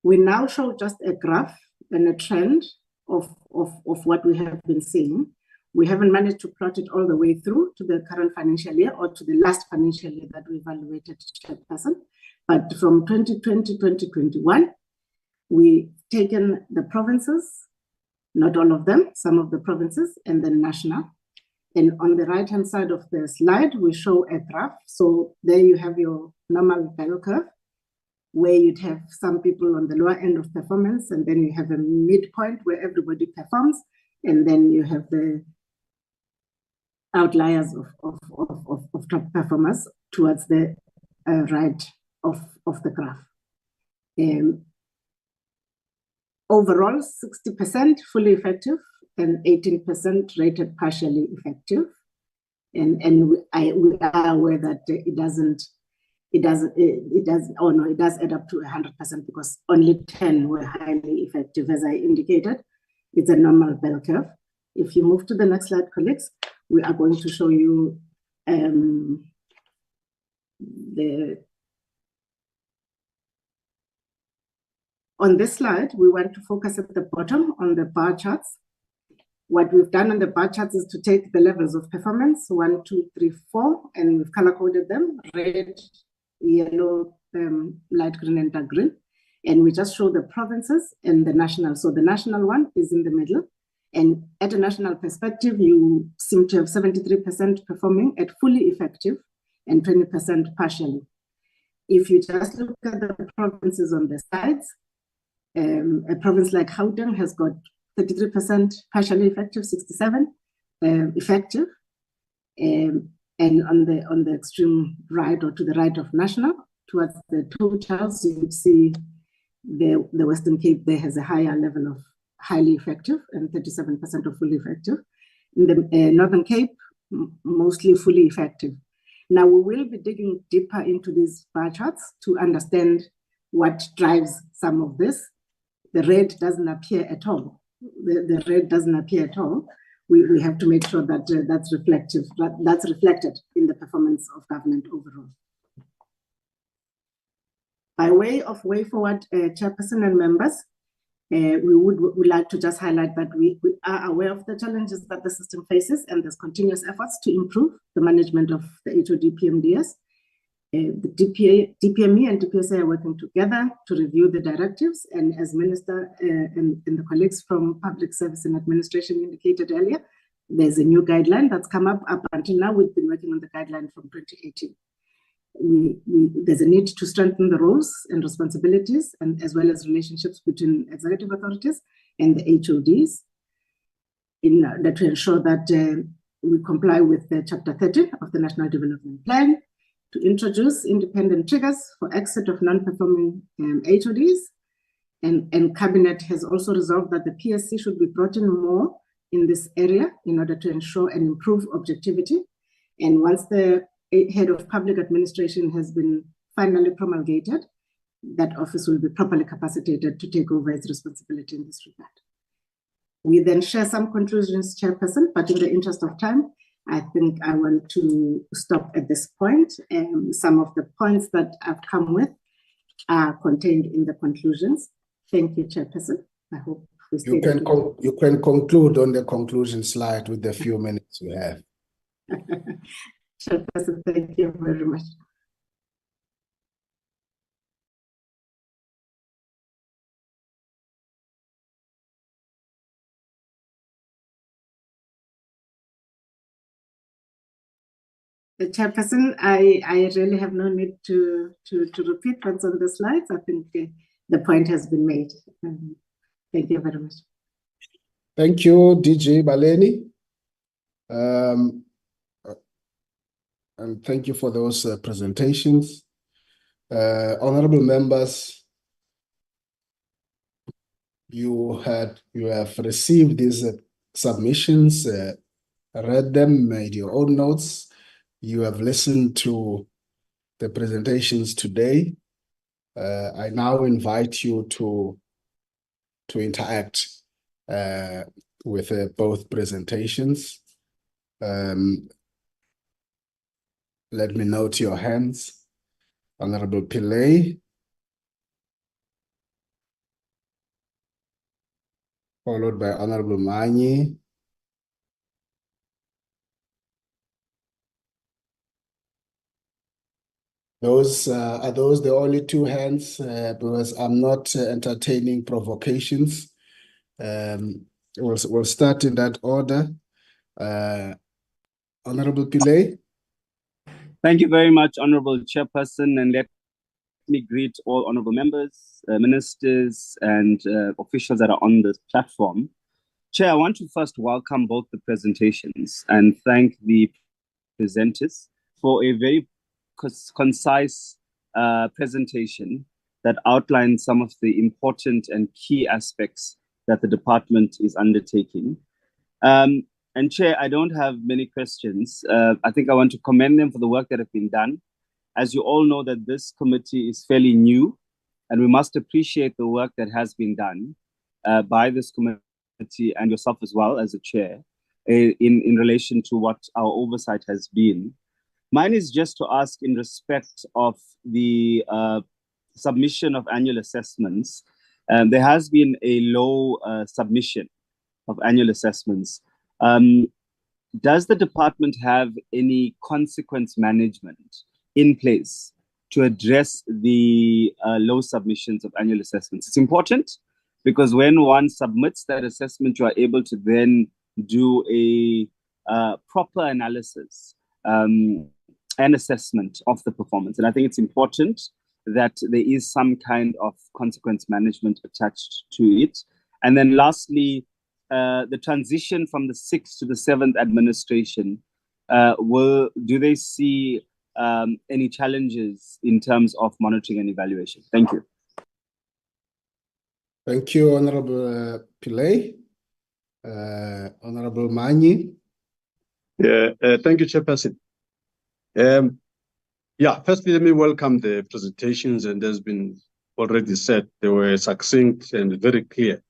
Speaker 10: We now show just a graph and a trend of what we have been seeing. We haven't managed to plot it all the way through to the current financial year or to the last financial year that we evaluated chairperson. But from 2020, 2021, we've taken the provinces, not all of them, some of the provinces, and then national. And on the right-hand side of the slide, we show a graph. So there you have your normal bell curve, where you'd have some people on the lower end of performance, and then you have a midpoint where everybody performs, and then you have the outliers of top performers towards the right of the graph. Overall, 60% fully effective and 18% rated partially effective. And we are aware that it does add up to 100% because only 10 were highly effective, as I indicated. It's a normal bell curve. If you move to the next slide, colleagues, we are going to show you on this slide, we want to focus at the bottom on the bar charts. What we've done on the bar charts is to take the levels of performance, 1, 2, 3, 4, and we've color-coded them, red, yellow, light green, and dark green. And we just show the provinces and the national. So the national one is in the middle. And at a national perspective, you seem to have 73% performing at fully effective and 20% partially. If you just look at the provinces on the sides, a province like Gauteng has got 33% partially effective, 67% effective. And on the extreme right or to the right of national, towards the totals, you would see the Western Cape there has a higher level of highly effective and 37% of fully effective. In the Northern Cape, mostly fully effective. Now we will be digging deeper into these bar charts to understand what drives some of this. The red doesn't appear at all. The red doesn't appear at all. We have to make sure that that's reflected in the performance of government overall. By way of way forward, chairperson and members, we would like to just highlight that we are aware of the challenges that the system faces, and there's continuous efforts to improve the management of the HOD PMDS. The DPME and DPSA are working together to review the directives, and as Minister and the colleagues from Public Service and Administration indicated earlier, there's a new guideline that's come up until now. We've been working on the guideline from 2018. There's a need to strengthen the roles and responsibilities, and as well as relationships between executive authorities and the HODs in order to ensure that we comply with the Chapter 13 of the National Development Plan, to introduce independent triggers for exit of non-performing HODs. And Cabinet has also resolved that the PSC should be brought in more in this area in order to ensure and improve objectivity. And once the head of public administration has been finally promulgated, that office will be properly capacitated to take over its responsibility in this regard. We then share some conclusions, Chairperson, but in the interest of time, I think I want to stop at this point. Some of the points that I've come with are contained in the conclusions. Thank you, Chairperson. I hope
Speaker 2: You can conclude on the conclusion slide with the few minutes we have.
Speaker 10: Chairperson, thank you very much. The Chairperson, I really have no need to repeat what's on the slides. I think the point has been made. Thank you very much.
Speaker 2: Thank you, DG Baleni. And thank you for those presentations. Honorable members, you have received these submissions, read them, made your own notes. You have listened to the presentations today. I now invite you to interact with both presentations. Let me note your hands. Honorable Pillay, followed by Honorable Manyi. Are those the only two hands? Because I'm not entertaining provocations. We'll start in that order. Honorable Pillay.
Speaker 7: Thank you very much, Honorable Chairperson, and let me greet all honorable members, ministers, and officials that are on this platform. Chair, I want to first welcome both the presentations and thank the presenters for a very concise presentation that outlines some of the important and key aspects that the department is undertaking. And Chair, I don't have many questions. I think I want to commend them for the work that has been done. As you all know that this committee is fairly new, and we must appreciate the work that has been done by this committee and yourself as well as a chair in relation to what our oversight has been. Mine is just to ask in respect of the submission of annual assessments. There has been a low submission of annual assessments. Does the department have any consequence management in place to address the low submissions of annual assessments? It's important because when one submits that assessment, you are able to then do a proper analysis and assessment of the performance. And I think it's important that there is some kind of consequence management attached to it. And then lastly, the transition from the 6th to the 7th administration, do they see any challenges in terms of monitoring and evaluation? Thank you.
Speaker 2: Thank you, Honorable Pillay. Honorable Manyi.
Speaker 8: Thank you, Chairperson. Firstly, let me welcome the presentations, and there's been already said they were succinct and very clear,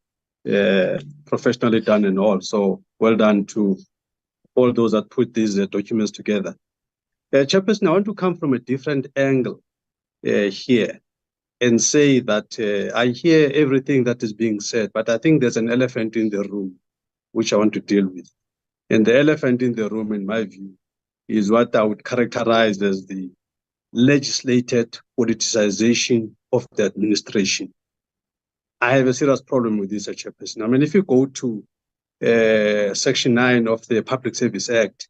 Speaker 8: professionally done and all. So well done to all those that put these documents together. Chairperson, I want to come from a different angle here and say that I hear everything that is being said, but I think there's an elephant in the room which I want to deal with. And the elephant in the room, in my view, is what I would characterize as the legislated politicization of the administration. I have a serious problem with this, Chairperson. I mean, if you go to Section 9 of the Public Service Act,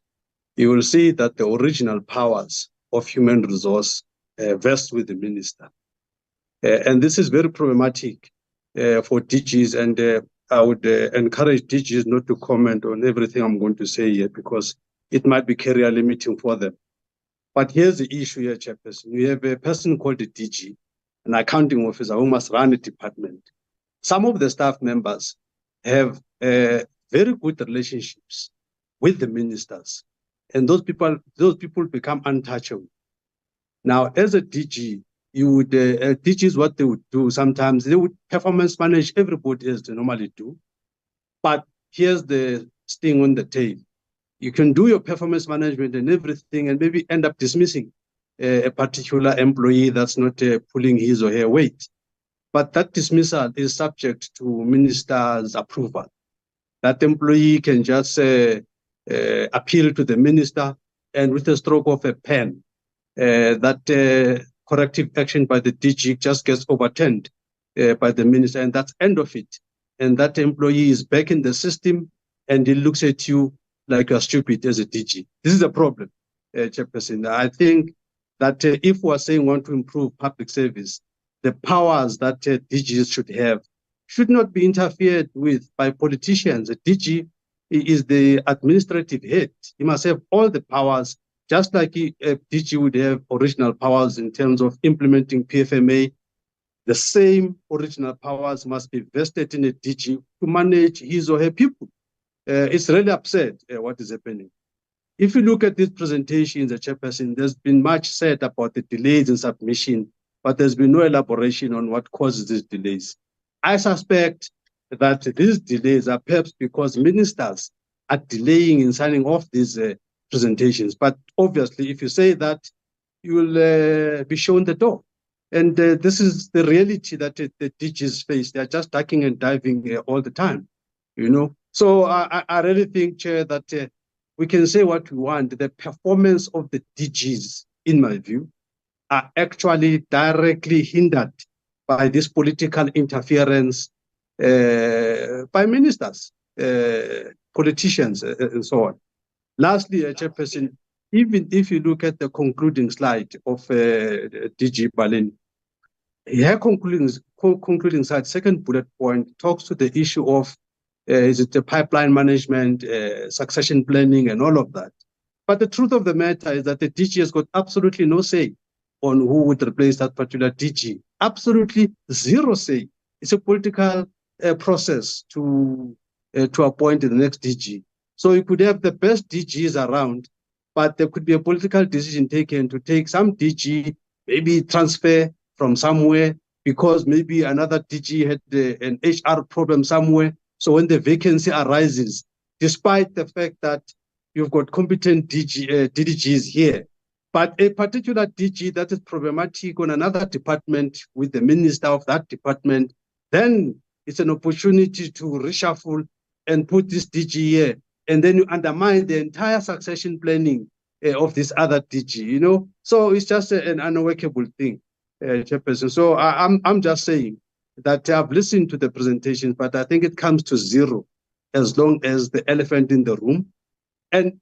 Speaker 8: you will see that the original powers of human resource vest with the minister. And this is very problematic for DGs, and I would encourage DGs not to comment on everything I'm going to say here because it might be career limiting for them. But here's the issue here, Chairperson. We have a person called a DG, an accounting officer who must run a department. Some of the staff members have very good relationships with the ministers, and those people become untouchable. Now, as a DG, DG is what they would do. Sometimes they would performance manage everybody as they normally do. But here's the sting on the tail. You can do your performance management and everything and maybe end up dismissing a particular employee that's not pulling his or her weight. but that dismissal is subject to minister's approval. That employee can just appeal to the minister, and with a stroke of a pen, that corrective action by the DG just gets overturned by the minister, and that's end of it. And that employee is back in the system, and he looks at you like you're stupid as a DG. This is a problem, Chairperson. I think that if we're saying we want to improve public service, the powers that DGs should have should not be interfered with by politicians. The DG is the administrative head. He must have all the powers, just like a DG would have original powers in terms of implementing PFMA. The same original powers must be vested in a DG to manage his or her people. It's really upset what is happening. If you look at these presentations, the Chairperson, there's been much said about the delays in submission, but there's been no elaboration on what causes these delays. I suspect that these delays are perhaps because ministers are delaying in signing off these presentations. But obviously, if you say that, you will be shown the door. And this is the reality that the DGs face. They're just ducking and diving all the time, you know. So I really think, Chair, that we can say what we want. The performance of the DGs, in my view, are actually directly hindered by this political interference by ministers, politicians, and so on. Lastly, Chairperson, even if you look at the concluding slide of DG Baleni, her concluding slide, second bullet point, talks to the issue of is it the pipeline management, succession planning, and all of that. But the truth of the matter is that the DG has got absolutely no say on who would replace that particular DG. Absolutely zero say. It's a political process to appoint the next DG. So you could have the best DGs around, but there could be a political decision taken to take some DG, maybe transfer from somewhere, because maybe another DG had an HR problem somewhere. So when the vacancy arises, despite the fact that you've got competent DDGs here, but a particular DG that is problematic on another department with the minister of that department, then it's an opportunity to reshuffle and put this DG here. And then you undermine the entire succession planning of this other DG, you know? So it's just an unworkable thing, Chairperson. So I'm just saying that I've listened to the presentations, but I think it comes to zero as long as the elephant in the room and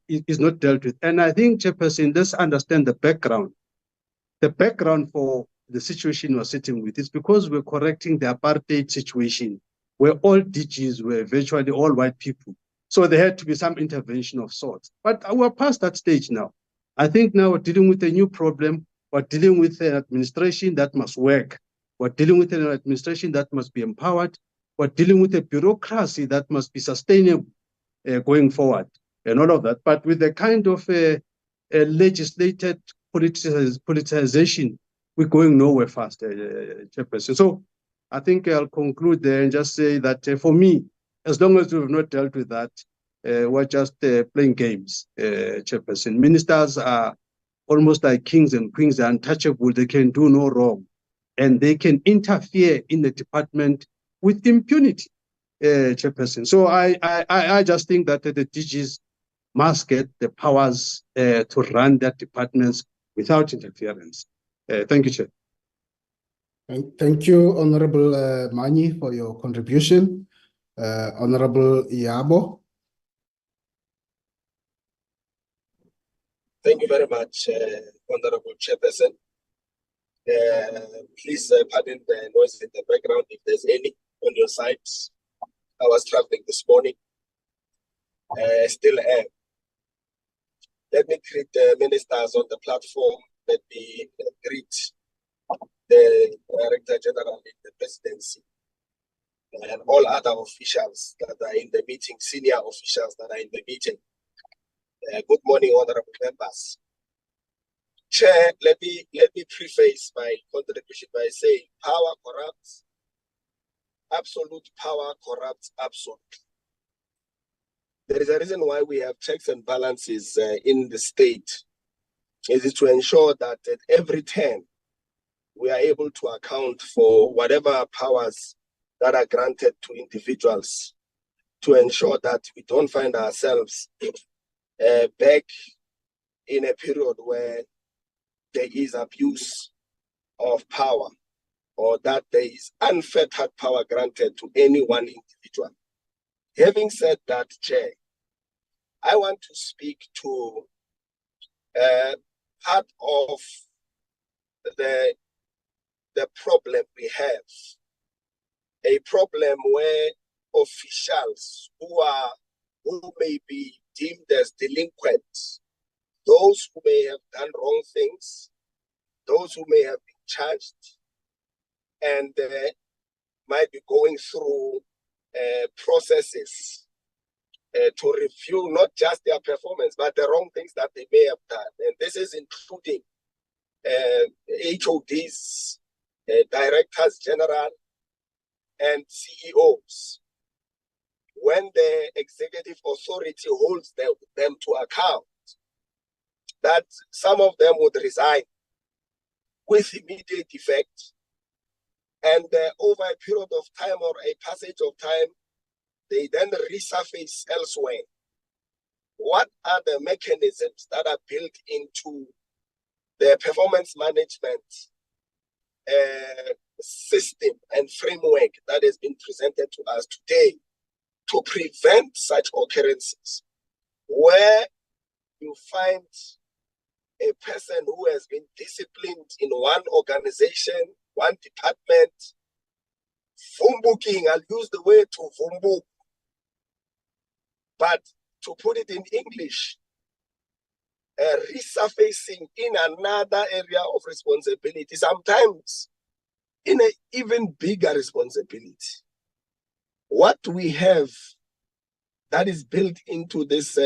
Speaker 8: is not dealt with. And I think, Chairperson, let's understand the background. The background for the situation we're sitting with is because we're correcting the apartheid situation where all DGs were virtually all white people. So there had to be some intervention of sorts. But we're past that stage now. I think now we're dealing with a new problem. We're dealing with an administration that must work. We're dealing with an administration that must be empowered. We're dealing with a bureaucracy that must be sustainable going forward and all of that. But with the kind of legislated politicization, we're going nowhere fast, Chairperson. So I think I'll conclude there and just say that for me, as long as we've not dealt with that, we're just playing games, Chairperson. Ministers are almost like kings and queens, they're untouchable, they can do no wrong. And they can interfere in the department with impunity, Chairperson. So I just think that the DGs must get the powers to run their departments without interference. Thank you, Chair.
Speaker 2: Thank you, Honorable Mani, for your contribution. Honorable Yabo.
Speaker 11: Thank you very much, Honorable Chairperson. Please pardon the noise in the background if there's any on your side. I was traveling this morning. Still am. Let me greet the ministers on the platform. Let me greet the Director General in the Presidency and all other officials that are in the meeting, senior officials that are in the meeting. Good morning, honorable members. Chair, let me preface my contribution by saying power corrupts. Absolute power corrupts absolute. There is a reason why we have checks and balances in the state. It is to ensure that at every turn, we are able to account for whatever powers that are granted to individuals to ensure that we don't find ourselves back in a period where there is abuse of power or that there is unfettered power granted to any one individual. Having said that, Chair, I want to speak to part of the problem we have, a problem where officials who may be deemed as delinquents, those who may have done wrong things, those who may have been charged and might be going through processes to review not just their performance, but the wrong things that they may have done. And this is including HODs, directors general, and CEOs. When the executive authority holds them to account, that some of them would resign with immediate effect, and over a period of time or a passage of time, they then resurface elsewhere. What are the mechanisms that are built into the performance management system and framework that has been presented to us today to prevent such occurrences, where you find a person who has been disciplined in one organization, one department, vumbuking, I'll use the word to vumbuk, but to put it in English, resurfacing in another area of responsibility, sometimes in an even bigger responsibility. What we have that is built into this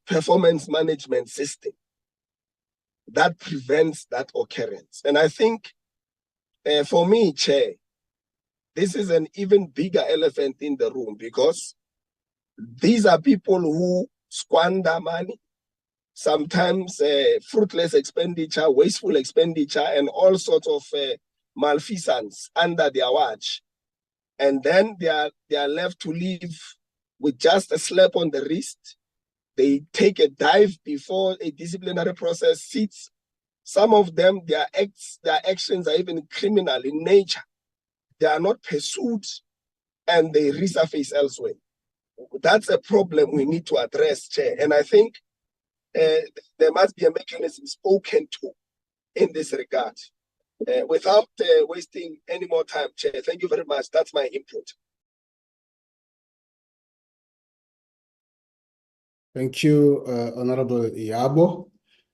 Speaker 11: performance management system that prevents that occurrence. And I think for me, Chair, this is an even bigger elephant in the room, because these are people who squander money, sometimes fruitless expenditure, wasteful expenditure, and all sorts of malfeasance under their watch. And then they are left to live with just a slap on the wrist. They take a dive before a disciplinary process sits. Some of them, their actions are even criminal in nature. They are not pursued and they resurface elsewhere. That's a problem we need to address, Chair. And I think there must be a mechanism spoken to in this regard. Without wasting any more time, Chair, thank you very much. That's my input.
Speaker 2: Thank you, Honorable Iabo.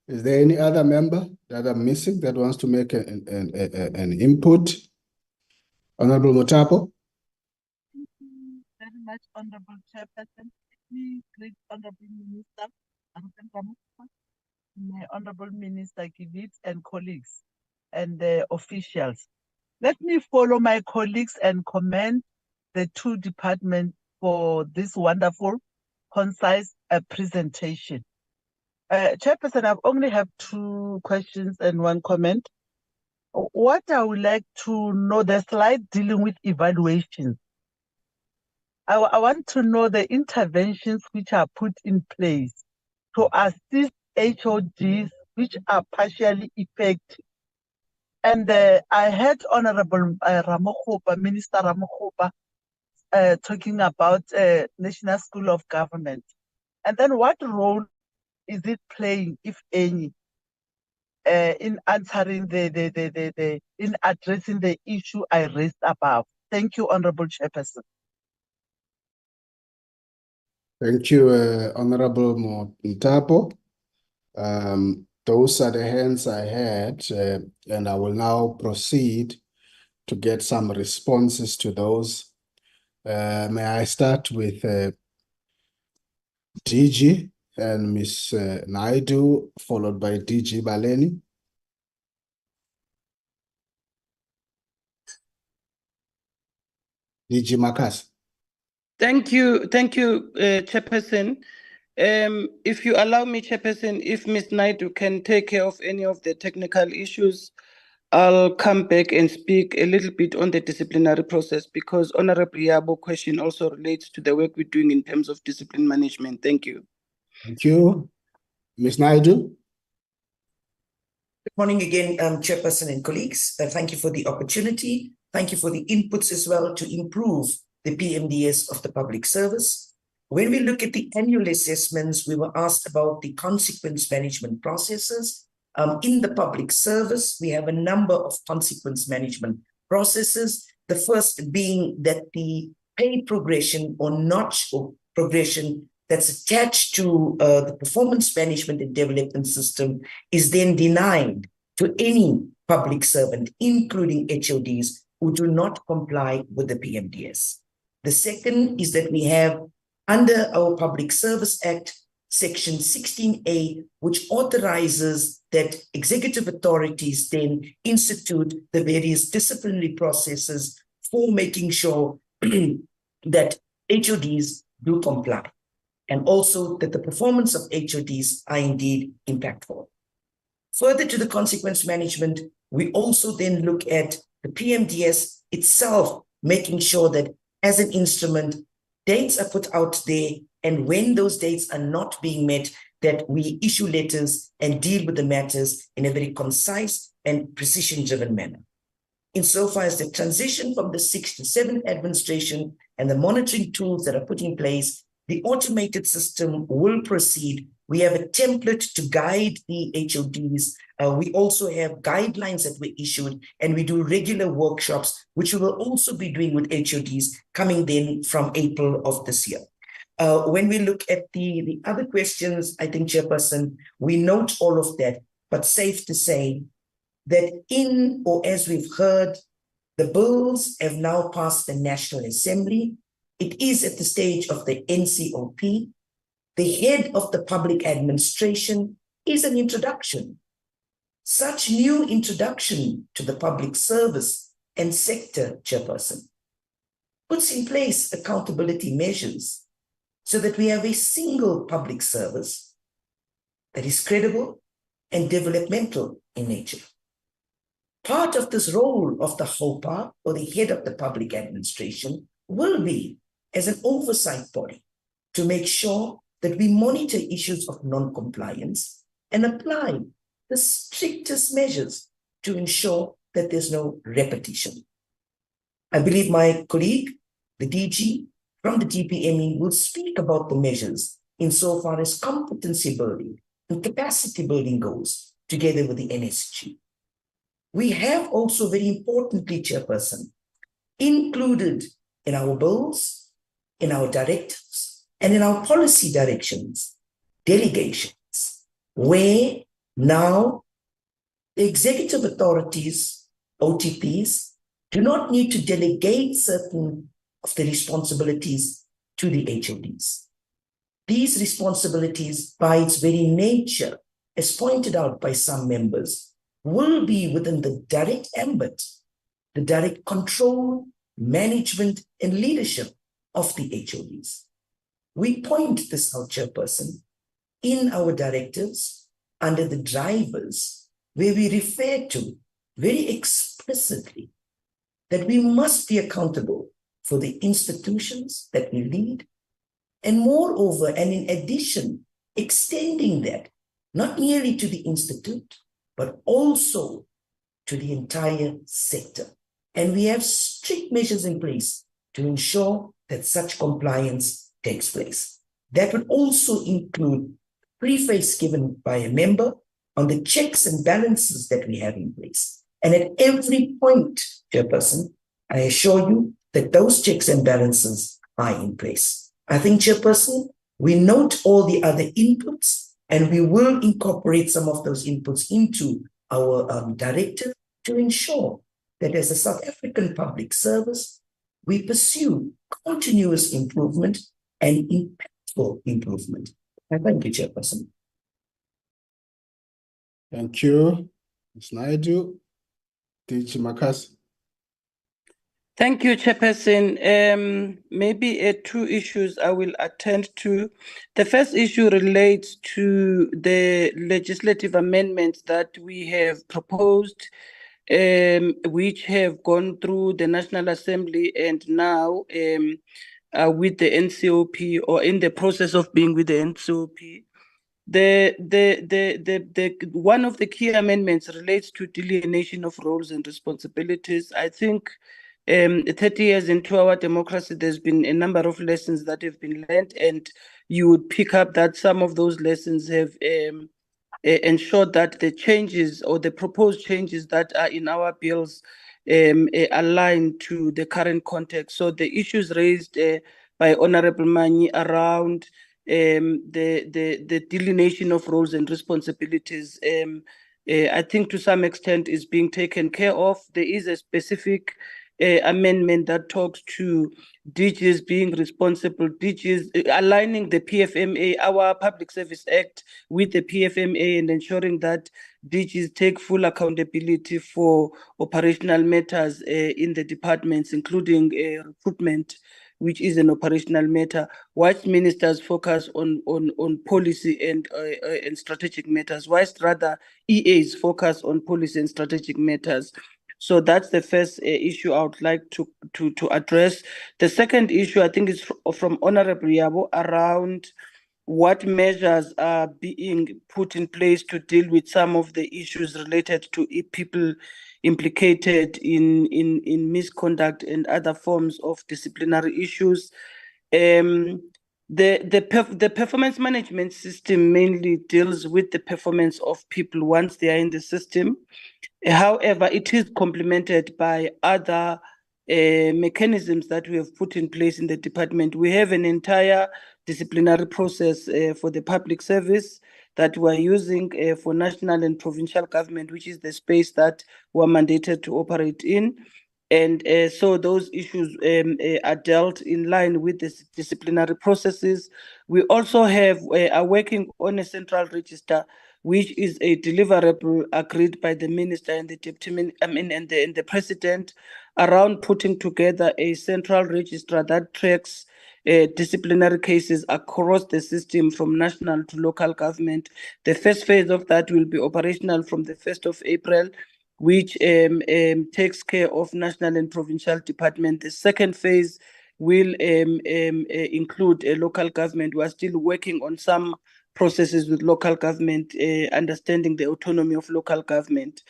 Speaker 2: Is there any other member that I'm missing that wants to make an input? Honorable Mutapo.
Speaker 12: Thank you very much, Honorable Chairperson. Let me greet Honorable Minister, Honorable Minister Kivit, and colleagues and officials. Let me follow my colleagues and commend the two departments for this wonderful, concise presentation. Chairperson, I only have two questions and one comment. What I would like to know, the slide dealing with evaluation. I want to know the interventions which are put in place to assist HODs which are partially effective. And I heard Honorable Minister Ramokgopa talking about National School of Government. And then what role is it playing, if any, in answering in addressing the issue I raised above? Thank you, Honorable Chairperson.
Speaker 2: Thank you, Honorable Mutapo. Those are the hands I had, and I will now proceed to get some responses to those. May I start with DG and Ms. Naidu, followed by DG Baleni. DG Makas.
Speaker 4: Thank you, Chairperson. If you allow me, Chairperson, if Ms. Naidu can take care of any of the technical issues, I'll come back and speak a little bit on the disciplinary process, because Honorable Yabo's question also relates to the work we're doing in terms of discipline management. Thank you.
Speaker 2: Thank you. Ms. Naidu?
Speaker 6: Good morning again, Chairperson and colleagues. Thank you for the opportunity. Thank you for the inputs as well to improve the PMDS of the public service. When we look at the annual assessments, we were asked about the consequence management processes. In the public service, we have a number of consequence management processes. The first being that the pay progression or notch or progression that's attached to the performance management and development system is then denied to any public servant, including HODs, who do not comply with the PMDS. The second is that we have, under our Public Service Act, Section 16A, which authorizes that executive authorities then institute the various disciplinary processes for making sure that HODs do comply, and also that the performance of HODs are indeed impactful. Further to the consequence management, we also then look at the PMDS itself, making sure that as an instrument, dates are put out there, and when those dates are not being met, that we issue letters and deal with the matters in a very concise and precision-driven manner. Insofar as the transition from the 6th to 7th administration and the monitoring tools that are put in place, the automated system will proceed. We have a template to guide the HODs. We also have guidelines that were issued, and we do regular workshops, which we will also be doing with HODs coming then from April of this year. When we look at the other questions, I think, Chairperson, we note all of that, but safe to say that in, or as we've heard, the bills have now passed the National Assembly. It is at the stage of the NCOP. The head of the public administration is an introduction. Such new introduction to the public service and sector, Chairperson, puts in place accountability measures so that we have a single public service that is credible and developmental in nature. Part of this role of the HOPA, or the head of the public administration, will be as an oversight body to make sure that we monitor issues of non-compliance and apply the strictest measures to ensure that there's no repetition. I believe my colleague, the DG from the DPME, will speak about the measures insofar as competency building and capacity building goes together with the NSG. We have also, very importantly, Chairperson, included in our bills, in our directives, and in our policy directions, delegations, where now the executive authorities, OTPs, do not need to delegate certain of the responsibilities to the HODs. These responsibilities, by its very nature, as pointed out by some members, will be within the direct ambit, the direct control, management, and leadership of the HODs. We point this out, Chairperson, in our directives under the drivers, where we refer to very explicitly that we must be accountable for the institutions that we lead, and moreover, and in addition, extending that not merely to the institute, but also to the entire sector. And we have strict measures in place to ensure that such compliance takes place. That would also include preface given by a member on the checks and balances that we have in place. And at every point, Chairperson, I assure you that those checks and balances are in place. I think, Chairperson, we note all the other inputs, and we will incorporate some of those inputs into our directive to ensure that as a South African public service, we pursue continuous improvement and impactful improvement. I thank you, Chairperson.
Speaker 2: Thank you, Ms. Naidu. DG Makasi.
Speaker 4: Thank you, Chairperson. Maybe two issues I will attend to. The first issue relates to the legislative amendments that we have proposed, which have gone through the National Assembly and now with the NCOP, or in the process of being with the NCOP. One of the key amendments relates to delineation of roles and responsibilities. I think 30 years into our democracy, there's been a number of lessons that have been learned, and you would pick up that some of those lessons have ensured that the changes or the proposed changes that are in our bills align to the current context. So the issues raised by Honorable Mani around the delineation of roles and responsibilities, I think to some extent is being taken care of. There is a specific amendment that talks to DGs being responsible, DGs aligning the PFMA, our Public Service Act, with the PFMA, and ensuring that DGs take full accountability for operational matters in the departments, including recruitment, which is an operational matter, whilst ministers focus on policy and strategic matters, whilst rather EAs focus on policy and strategic matters. So that's the first issue I would like to address. The second issue, I think, is from Honorable Yabo around what measures are being put in place to deal with some of the issues related to people implicated in misconduct and other forms of disciplinary issues. The performance management system mainly deals with the performance of people once they are in the system. However, it is complemented by other mechanisms that we have put in place in the department. We have an entire disciplinary process for the public service that we're using for national and provincial government, which is the space that we're mandated to operate in. And so those issues are dealt in line with the disciplinary processes. We also are working on a central register, which is a deliverable agreed by the minister and the deputy and the president, around putting together a central register that tracks disciplinary cases across the system from national to local government. The first phase of that will be operational from the 1st of April, which takes care of national and provincial department. The second phase will include a local government. We're still working on some processes with local government, understanding the autonomy of local government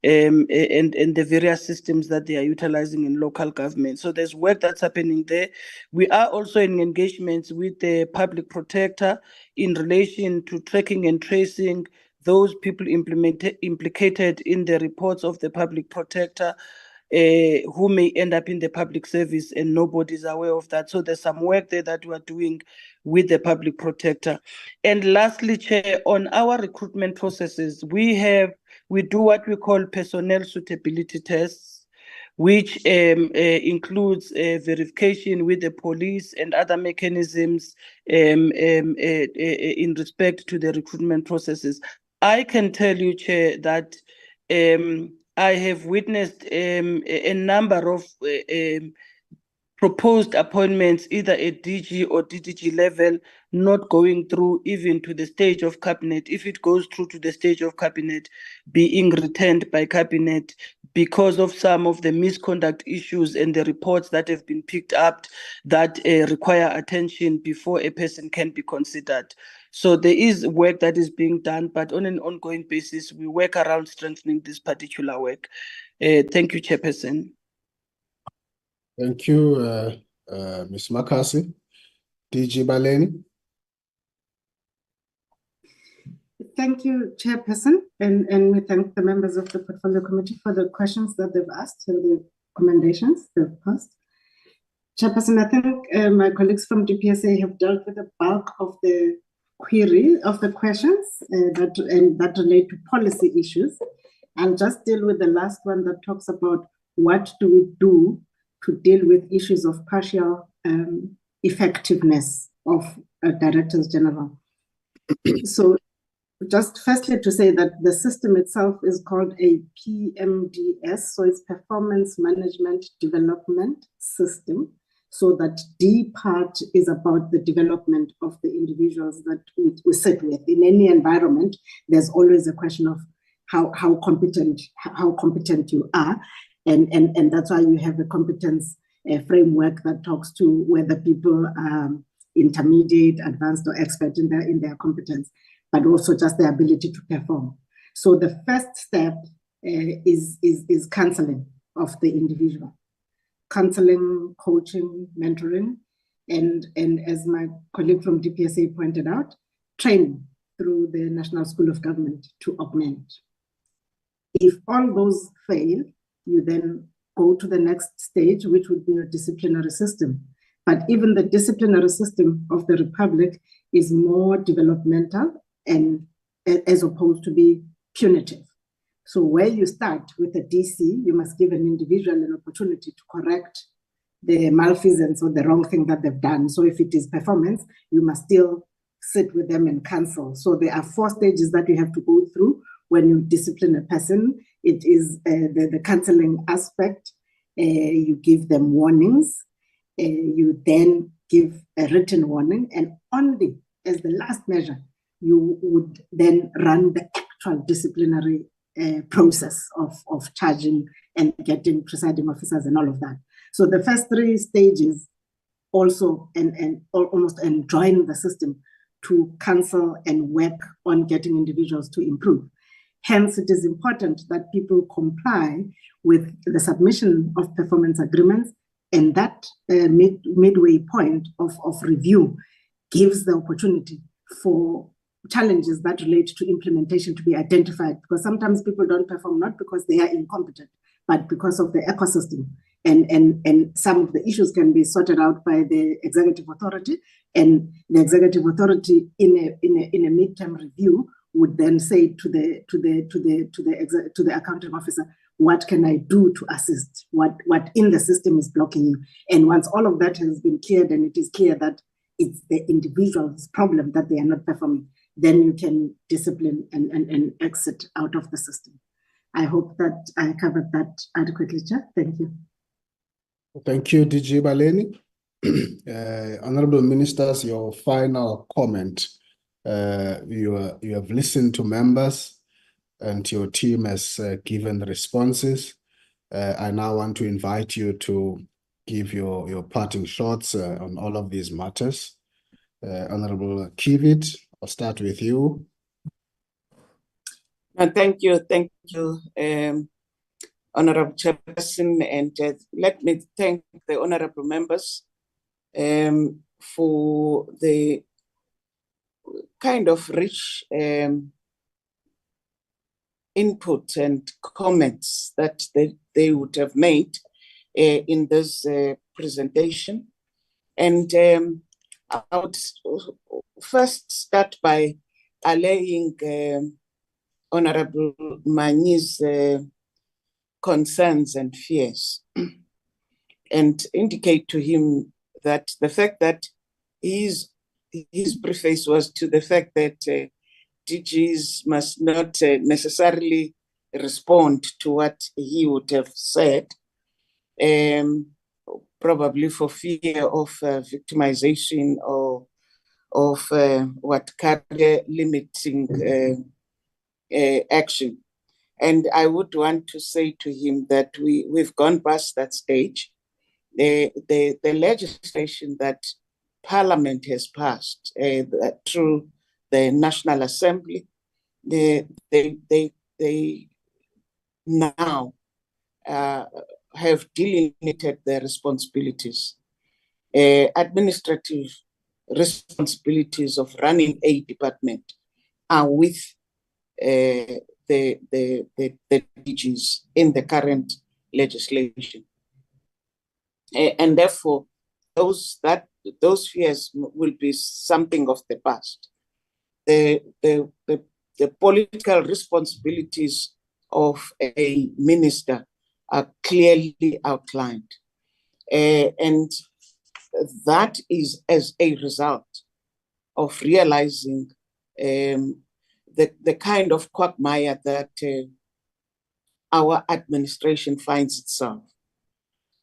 Speaker 4: and the various systems that they are utilizing in local government. So there's work that's happening there. We are also in engagements with the public protector in relation to tracking and tracing those people implicated in the reports of the public protector who may end up in the public service and nobody's aware of that. So there's some work there that we're doing with the public protector. And lastly, Chair, on our recruitment processes, we do what we call personnel suitability tests, which includes verification with the police and other mechanisms in respect to the recruitment processes. I can tell you, Chair, that I have witnessed a number of proposed appointments, either at DG or DDG level, not going through even to the stage of cabinet. If it goes through to the stage of cabinet, being returned by cabinet because of some of the misconduct issues and the reports that have been picked up that require attention before a person can be considered. So there is work that is being done, but on an ongoing basis, we work around strengthening this particular work. Thank you, Chairperson.
Speaker 2: Thank you, Ms. Makasi. DG Baleni.
Speaker 10: Thank you, Chairperson, and we thank the members of the Portfolio Committee for the questions that they've asked and the recommendations they've passed. Chairperson, I think my colleagues from DPSA have dealt with the bulk of the questions that relate to policy issues. I'll just deal with the last one that talks about what do we do to deal with issues of partial effectiveness of directors general. So Just firstly to say that the system itself is called a PMDS, so it's Performance Management Development System. So that D part is about the development of the individuals that we sit with. In any environment, there's always a question of how competent you are, and that's why you have a competence framework that talks to whether people are intermediate, advanced, or expert in their competence, but also just the ability to perform. So the first step is counseling of the individual. Counseling, coaching, mentoring, and as my colleague from DPSA pointed out, training through the National School of Government to augment. If all those fail, you then go to the next stage, which would be a disciplinary system. But even the disciplinary system of the Republic is more developmental and as opposed to be punitive. So where you start with a DC, you must give an individual an opportunity to correct the malfeasance or the wrong thing that they've done. So if it is performance, you must still sit with them and counsel. So there are 4 stages that you have to go through when you discipline a person. It is the counseling aspect. You give them warnings. You then give a written warning. And only as the last measure, you would then run the actual disciplinary process of charging and getting presiding officers and all of that. So the first 3 stages also and almost enjoin the system to counsel and work on getting individuals to improve. Hence, it is important that people comply with the submission of performance agreements, and that midway point of review gives the opportunity for challenges that relate to implementation to be identified, because sometimes people don't perform not because they are incompetent, but because of the ecosystem. And some of the issues can be sorted out by the executive authority, and the executive authority in a midterm review would then say to the accounting officer, what can I do to assist? What in the system is blocking you? And once all of that has been cleared, and it is clear that it's the individual's problem that they are not performing, then you can discipline and exit out of the system. I hope that I covered that adequately, Chair. Thank you.
Speaker 2: Thank you, DG Baleni. Honorable Ministers, your final comment. You have listened to members and your team has given responses. I now want to invite you to give your parting shots on all of these matters. Honorable Kivit, I'll start with you.
Speaker 5: Thank you, Honorable Chairperson, and let me thank the honorable members for the kind of rich input and comments that they would have made in this presentation. And I would first start by allaying Honorable Manyi's concerns and fears and indicate to him that the fact that his preface was to the fact that DGs must not necessarily respond to what he would have said, probably for fear of victimization or of career limiting action. And I would want to say to him that we've gone past that stage. The legislation that Parliament has passed through the National Assembly, they now have delineated their responsibilities, administrative responsibilities of running a department are with the DGs in the current legislation, and therefore those fears will be something of the past. The political responsibilities of a minister are clearly outlined, and that is as a result of realizing the kind of quagmire that our administration finds itself.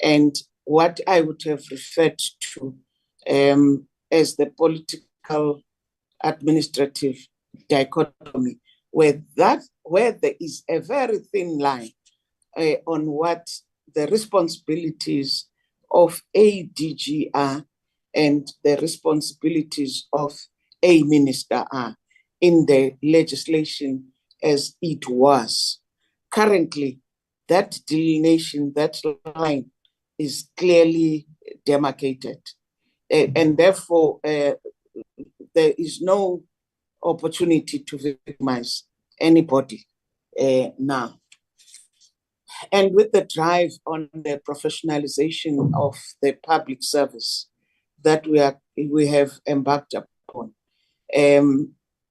Speaker 5: And what I would have referred to as the political administrative dichotomy, where there is a very thin line on what the responsibilities of a DG are and the responsibilities of a minister are in the legislation as it was. Currently, that delineation, that line is clearly demarcated. And therefore, there is no opportunity to victimize anybody now. And with the drive on the professionalization of the public service that we have embarked upon,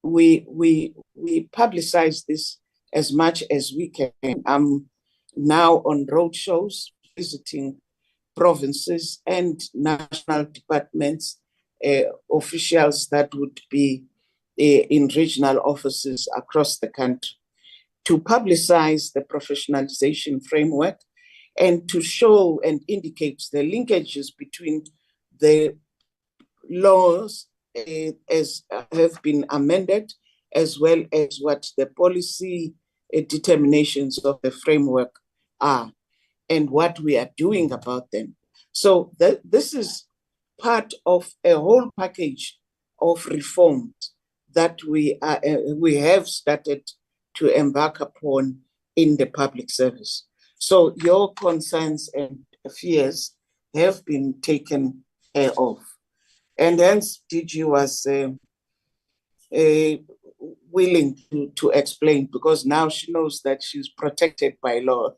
Speaker 5: we publicize this as much as we can. I'm now on road shows, visiting provinces and national departments, officials that would be in regional offices across the country, to publicize the professionalization framework and to show and indicate the linkages between the laws as have been amended, as well as what the policy determinations of the framework are and what we are doing about them. So this is part of a whole package of reforms that we have started to embark upon in the public service. So your concerns and fears have been taken care of. And hence DG was willing to explain, because now she knows that she's protected by law.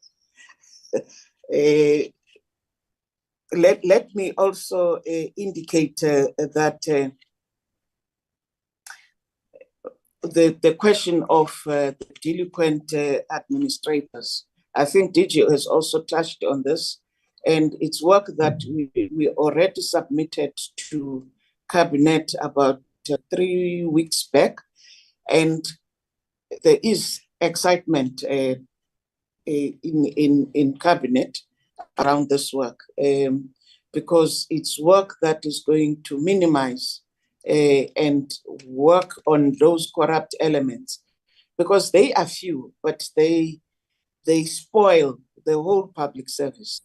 Speaker 5: Let me also indicate that the question of the delinquent administrators, I think DG has also touched on this, and it's work that we already submitted to Cabinet about 3 weeks back, and there is excitement in Cabinet around this work, because it's work that is going to minimize and work on those corrupt elements, because they are few, but they spoil the whole public service.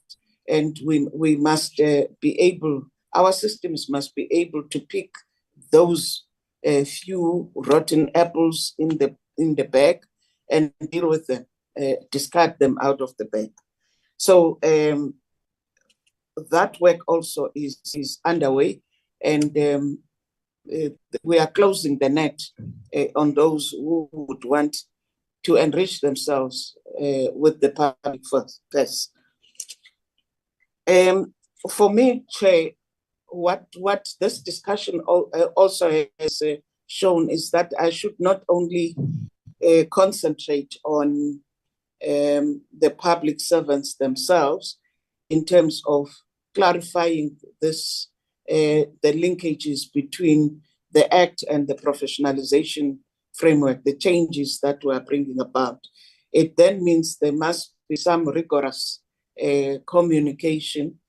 Speaker 5: And we must be able, our systems must be able to pick those few rotten apples in the bag and deal with them, discard them out of the bag. So that work also is underway, and we are closing the net on those who would want to enrich themselves with the public first. For me, Chair, what this discussion also has shown is that I should not only concentrate on the public servants themselves in terms of clarifying this, the linkages between the Act and the professionalization framework, the changes that we are bringing about. It then means there must be some rigorous communication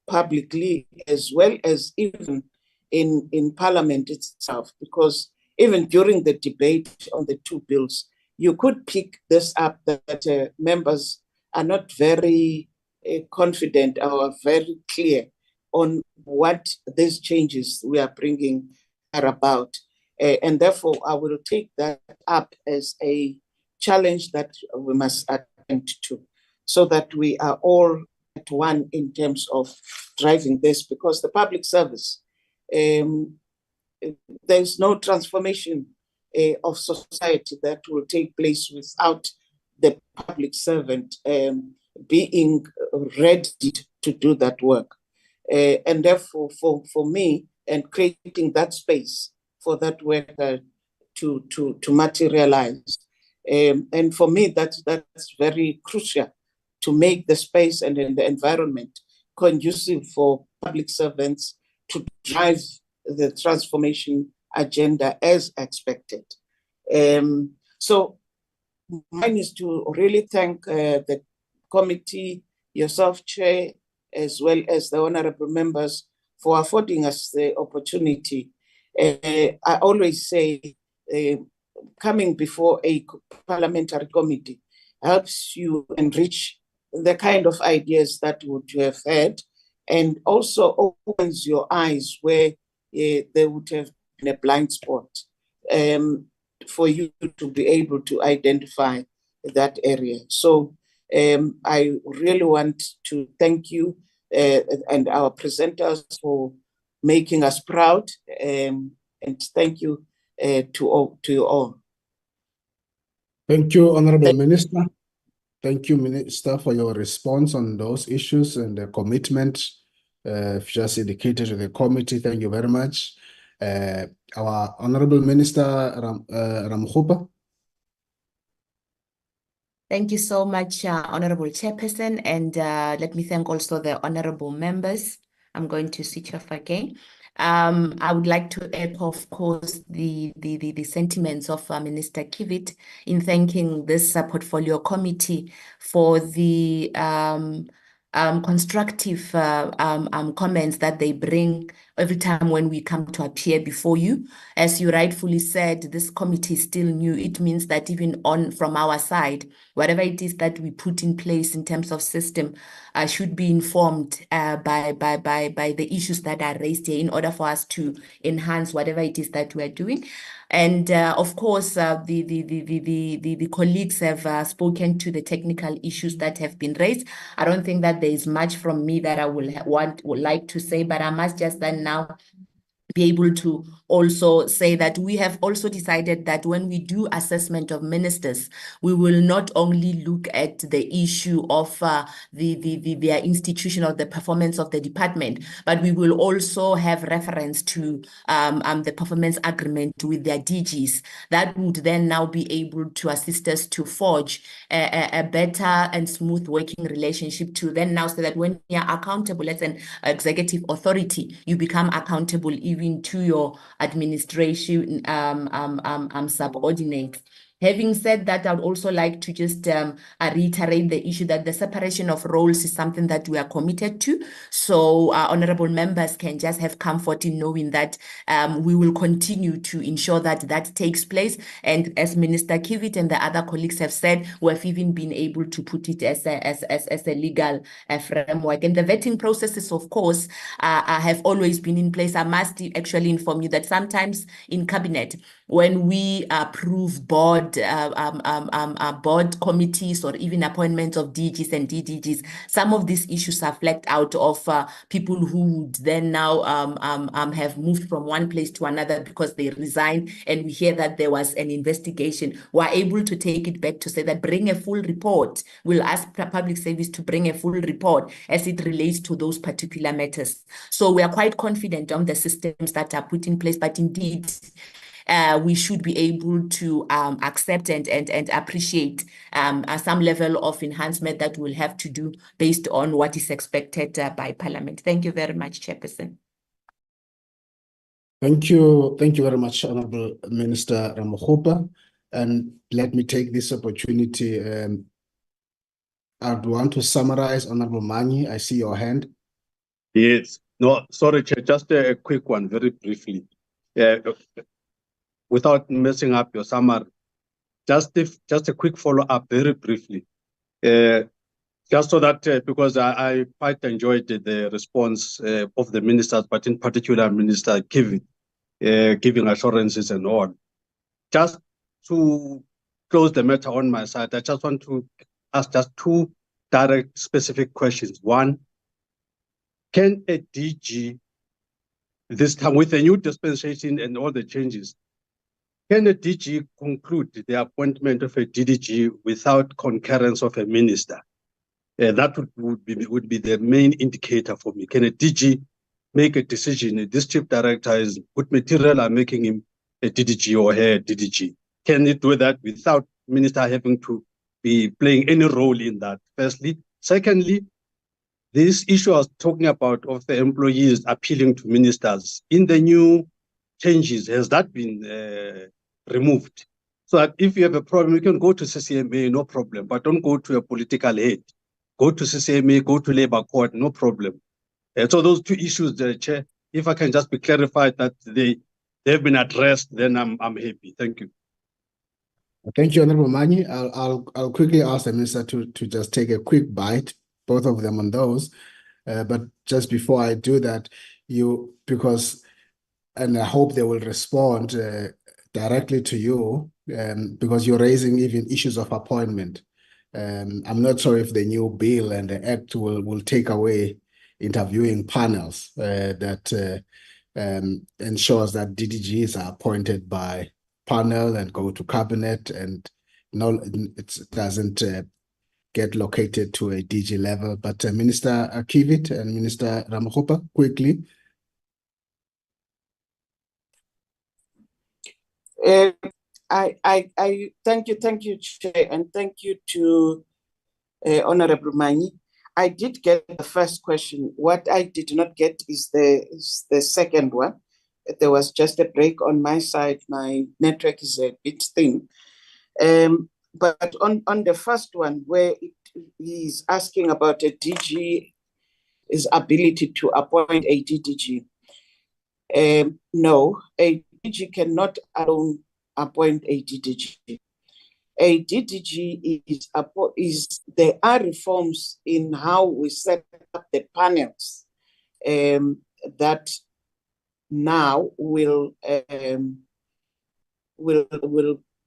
Speaker 5: publicly, as well as even in Parliament itself, because even during the debate on the two bills, you could pick this up that members are not very confident or very clear on what these changes we are bringing are about. And therefore, I will take that up as a challenge that we must attend to, so that we are all at one in terms of driving this, because the public service, there's no transformation of society that will take place without the public servant being ready to do that work. And therefore, for me, and creating that space for that work to materialize. And for me, that's very crucial, to make the space and the environment conducive for public servants to drive the transformation agenda as expected. So mine is to really thank the committee, yourself, Chair, as well as the honorable members for affording us the opportunity. I always say coming before a parliamentary committee helps you enrich the kind of ideas that would you have had, and also opens your eyes where there would have been a blind spot for you to be able to identify that area. So I really want to thank you and our presenters for making us proud, and thank you to you all.
Speaker 2: Thank you, Honorable Minister. Thank you, Minister, for your response on those issues and the commitment just indicated to the committee. Thank you very much. Our Honorable Minister Ramokgopa.
Speaker 9: Thank you so much, Honorable Chairperson, and let me thank also the honorable members. I'm going to switch off again. I would like to echo, of course, the sentiments of Minister Kivit in thanking this portfolio committee for the constructive comments that they bring every time when we come to appear before you. As you rightfully said, this committee is still new. It means that even from our side, whatever it is that we put in place in terms of system should be informed by the issues that are raised here in order for us to enhance whatever it is that we are doing. And of course, the colleagues have spoken to the technical issues that have been raised. I don't think that there is much from me that I would like to say, but I must just then now be able to also say that we have also decided that when we do assessment of ministers, we will not only look at the issue of their institution or the performance of the department, but we will also have reference to the performance agreement with their DGs. That would then now be able to assist us to forge a better and smooth working relationship to then now say that when you're accountable as an executive authority, you become accountable even to your administration subordinates. Having said that, I would also like to just reiterate the issue that the separation of roles is something that we are committed to. So honorable members can just have comfort in knowing that we will continue to ensure that that takes place. And as Minister Kivit and the other colleagues have said, we have even been able to put it as a legal framework. And the vetting processes, of course, have always been in place. I must actually inform you that sometimes in cabinet, when we approve board committees or even appointments of DGs and DDGs, some of these issues are flagged out of people who would then now have moved from one place to another because they resigned, and we hear that there was an investigation. We're able to take it back to say that bring a full report. We'll ask public service to bring a full report as it relates to those particular matters. So we are quite confident on the systems that are put in place, but indeed, we should be able to accept and appreciate some level of enhancement that we'll have to do based on what is expected by Parliament. Thank you very much, Chairperson.
Speaker 2: Thank you very much, Honorable Minister Ramokgopa. And let me take this opportunity. I'd want to summarize, Honorable Manyi. I see your hand.
Speaker 8: Yes. No, sorry, Chair. Just a quick one, very briefly. Without messing up your summary, just a quick follow-up, very briefly. Just so that, because I quite enjoyed the response of the ministers, but in particular, Minister Kivit, giving assurances and all. Just to close the matter on my side, I just want to ask just two direct, specific questions. One, can a DG, this time with the new dispensation and all the changes, can a DG conclude the appointment of a DDG without concurrence of a minister? That would be the main indicator for me. Can a DG make a decision? This chief director is good material, I'm making him a DDG or her DDG. Can it do that without minister having to be playing any role in that? Firstly. Secondly, this issue I was talking about of the employees appealing to ministers in the new changes, has that been removed So if you have a problem, you can go to CCMA, no problem, but don't go to a political head. Go to CCMA, go to Labour Court, no problem. So those two issues, Chair, if I can just be clarified that they've been addressed, then I'm happy. Thank you.
Speaker 2: Thank you, Honorable Manyi. I'll quickly ask the Minister to just take a quick bite, both of them on those. But just before I do that, and I hope they will respond directly to you, because you're raising even issues of appointment. I'm not sure if the new bill and the act will take away interviewing panels that ensures that DDGs are appointed by panel and go to cabinet, and it doesn't get located to a DG level. But Minister Kivit and Minister Ramokgopa, quickly.
Speaker 5: I thank you, Chair, and thank you to Honorable Manyi. I did get the first question. What I did not get is the second one. There was just a break on my side. My network is a bit thin. But on the first one, where he's asking about a DG's ability to appoint a DDG. No, a DG cannot alone appoint a DDG. A DDG there are reforms in how we set up the panels that now will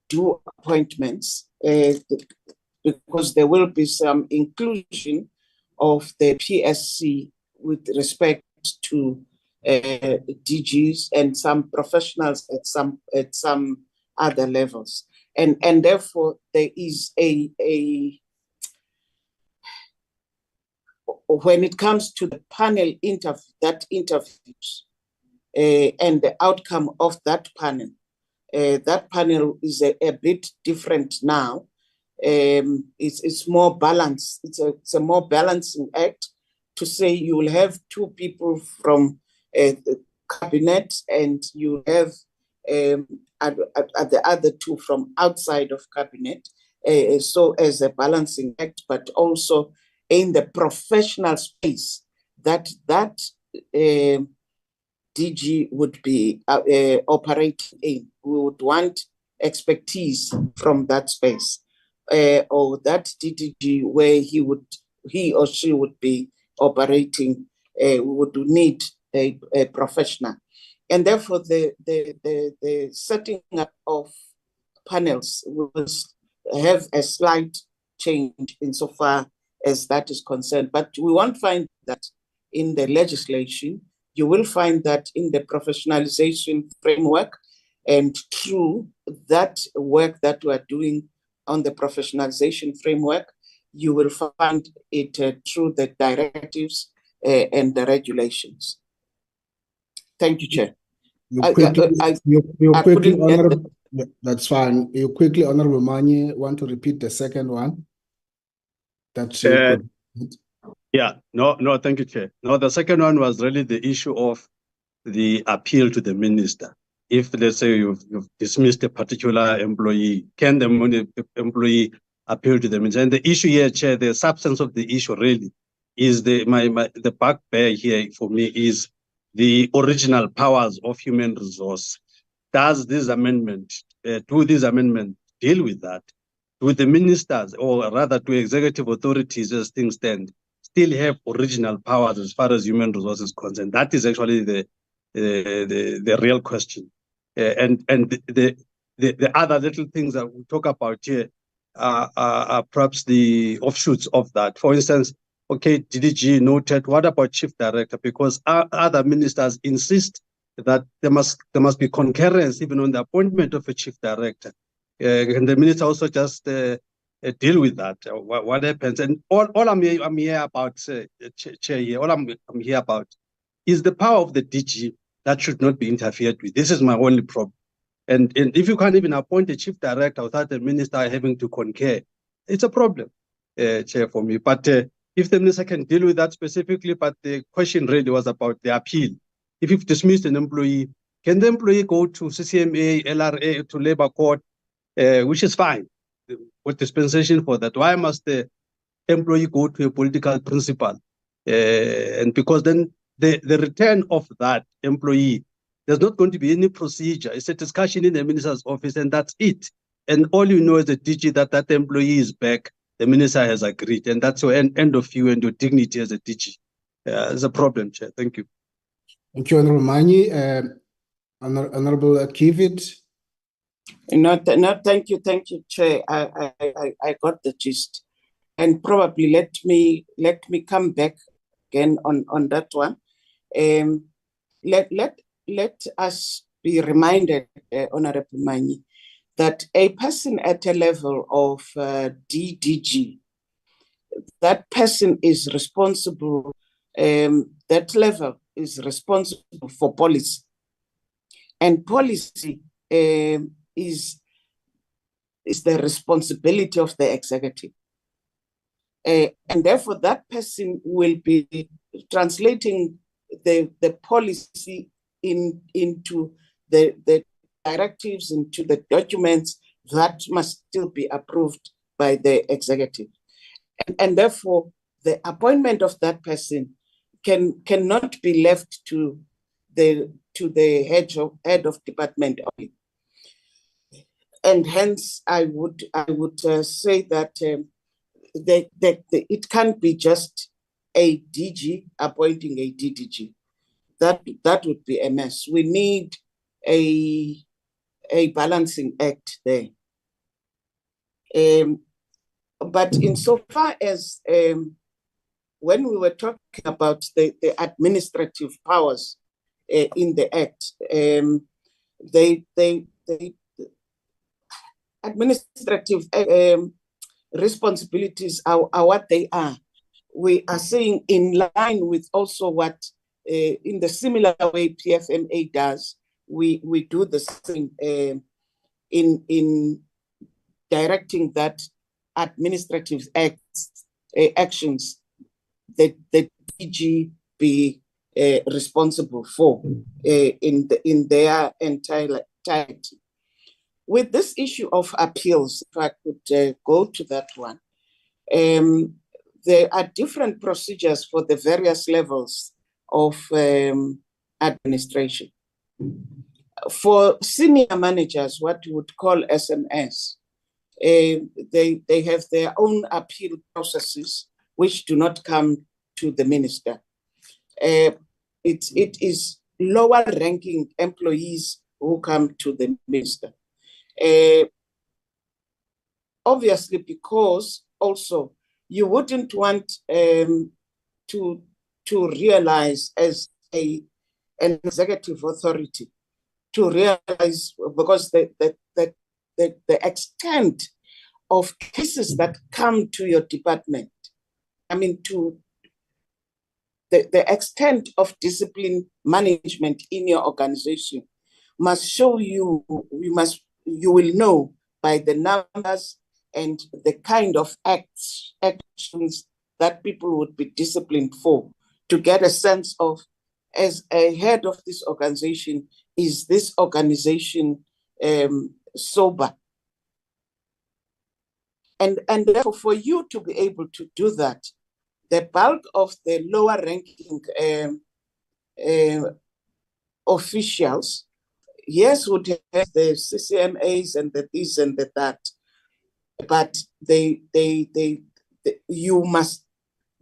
Speaker 5: do appointments because there will be some inclusion of the PSC with respect to DGs and some professionals at some other levels, and therefore there is when it comes to the panel interviews and the outcome of that panel is a bit different now. It's more balanced. It's a more balancing act to say you will have two people from the cabinet and you have the other two from outside of cabinet. So as a balancing act, but also in the professional space that DG would be operating in. We would want expertise from that space, or that DDG where he or she would be operating. We would need a professional, and therefore the setting up of panels will have a slight change insofar as that is concerned. But we won't find that in the legislation. You will find that in the professionalization framework, and through that work that we are doing on the professionalization framework, you will find it through the directives and the regulations. Thank you, Chair.
Speaker 2: That's fine. You quickly, Honorable Manyi, want to repeat the second one?
Speaker 8: Yeah, no, thank you, Chair. No, the second one was really the issue of the appeal to the minister. If, let's say, you've dismissed a particular employee, can the employee appeal to the minister? And the issue here, Chair, the substance of the issue really is the bugbear here for me is the original powers of human resource. Does this amendment, do this amendment deal with that? Do the ministers, or rather to executive authorities as things stand, still have original powers as far as human resources is concerned? That is actually the real question. And the other little things that we talk about here are perhaps the offshoots of that. For instance, okay, DDG noted, what about chief director? Because other ministers insist that there must be concurrence even on the appointment of a chief director. Can the minister also just deal with that? What happens? And all I'm here about, Chair, here, all I'm here about is the power of the DG that should not be interfered with. This is my only problem. And if you can't even appoint a chief director without the minister having to concur, it's a problem, Chair, for me. But if the minister can deal with that specifically, but the question really was about the appeal. If you've dismissed an employee, can the employee go to CCMA, LRA, to Labour Court which is fine. With dispensation for that, why must the employee go to a political principal? And because then the return of that employee, there's not going to be any procedure. It's a discussion in the minister's office, and that's it. And all you know is the DG that employee is back. The minister has agreed, and that's your end of you and your dignity as a DG. It's a problem, Chair. Thank you.
Speaker 2: Thank you, Honorable Manyi. Honorable Kivit.
Speaker 5: No, thank you, Chair. I got the gist, and probably let me come back again on that one. Let us be reminded, Honorable Manyi, that a person at a level of DDG, that person is responsible. That level is responsible for policy, and policy is the responsibility of the executive. And therefore, that person will be translating the policy into the directives, into the documents that must still be approved by the executive. And therefore, the appointment of that person cannot be left to the head of department only. And hence, I would say that it can't be just a DG appointing a DDG. That would be a mess. We need a balancing act there. But insofar as when we were talking about the administrative powers in the act, they administrative responsibilities are what they are. We are saying in line with also what, in the similar way PFMA does, we do the same in directing that administrative actions that the DG be responsible for in their entirety. With this issue of appeals, if I could go to that one, there are different procedures for the various levels of administration. For senior managers, what you would call SMS, they have their own appeal processes which do not come to the minister. It is lower ranking employees who come to the minister. Obviously, because also you wouldn't want to realize as an executive authority to realize, because the extent of cases that come to your department, I mean, to the extent of discipline management in your organization must show you, you will know by the numbers and the kind of actions that people would be disciplined for, to get a sense of, as a head of this organization, is this organization sober? And therefore, for you to be able to do that, the bulk of the lower ranking officials, yes, would have the CCMAs and the this and the that, but you must,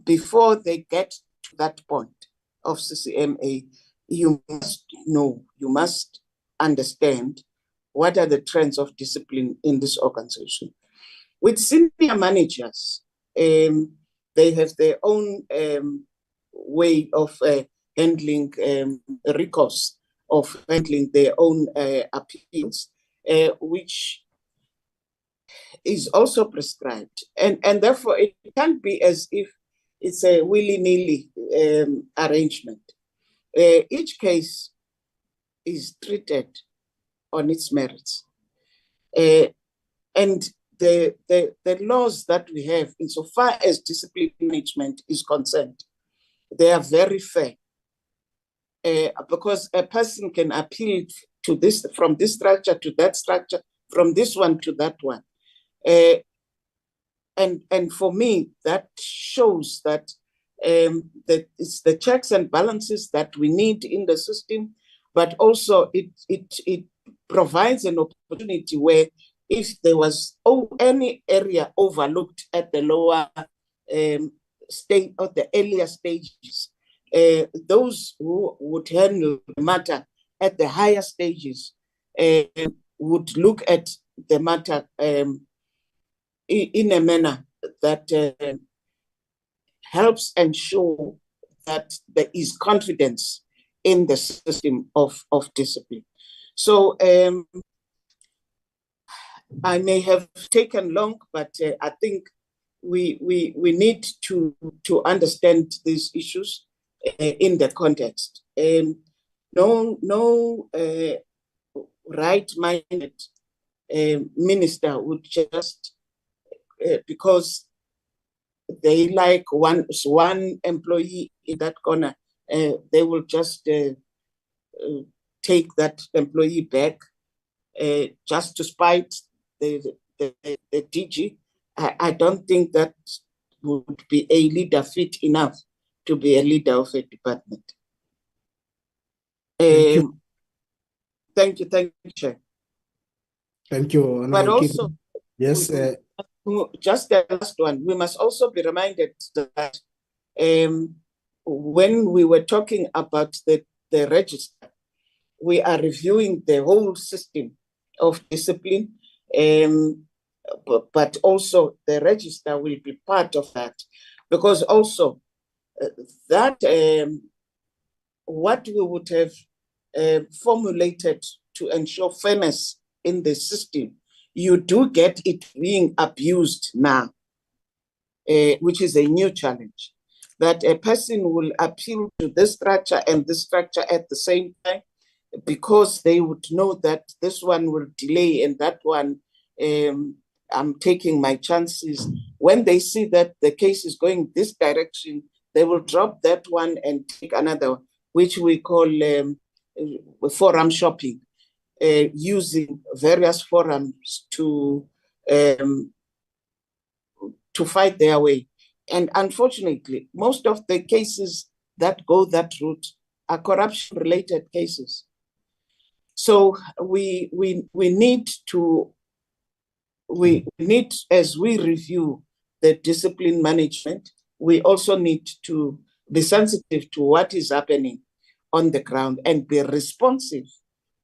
Speaker 5: before they get to that point of CCMA, you must know, you must understand what are the trends of discipline in this organization. With senior managers, they have their own way of handling recourse, of handling their own appeals, which is also prescribed. And therefore, it can't be as if it's a willy-nilly arrangement. Each case is treated on its merits. And the laws that we have, insofar as discipline management is concerned, they are very fair. Because a person can appeal to this, from this structure to that structure, from this one to that one. And for me, that shows that that it's the checks and balances that we need in the system, but also it provides an opportunity where if there was any area overlooked at the lower state or the earlier stages, those who would handle the matter at the higher stages would look at the matter in a manner that helps ensure that there is confidence in the system of discipline. So I may have taken long, but I think we need to understand these issues in the context. No right-minded minister would just because they like one employee in that corner, they will just take that employee back just to spite the DG. I don't think that would be a leader fit enough to be a leader of a department. Thank you, Chair.
Speaker 2: Thank you.
Speaker 5: But also,
Speaker 2: yes.
Speaker 5: Just the last one, we must also be reminded that when we were talking about the register, we are reviewing the whole system of discipline, but also the register will be part of that, because also that what we would have formulated to ensure fairness in the system, you do get it being abused now, which is a new challenge, that a person will appeal to this structure and this structure at the same time, because they would know that this one will delay and that one, I'm taking my chances. When they see that the case is going this direction, they will drop that one and take another, which we call forum shopping. Using various forums to fight their way. And unfortunately, most of the cases that go that route are corruption-related cases. So we need, as we review the discipline management, we also need to be sensitive to what is happening on the ground and be responsive.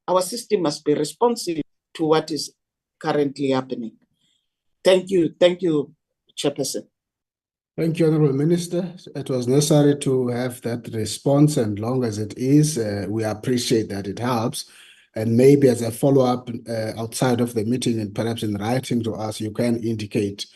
Speaker 5: Our system must be responsive to what is currently happening. Thank you, Chairperson.
Speaker 2: Thank you, Honourable Minister. It was necessary to have that response, and long as it is, we appreciate that it helps. And maybe as a follow-up outside of the meeting and perhaps in writing to us, you can indicate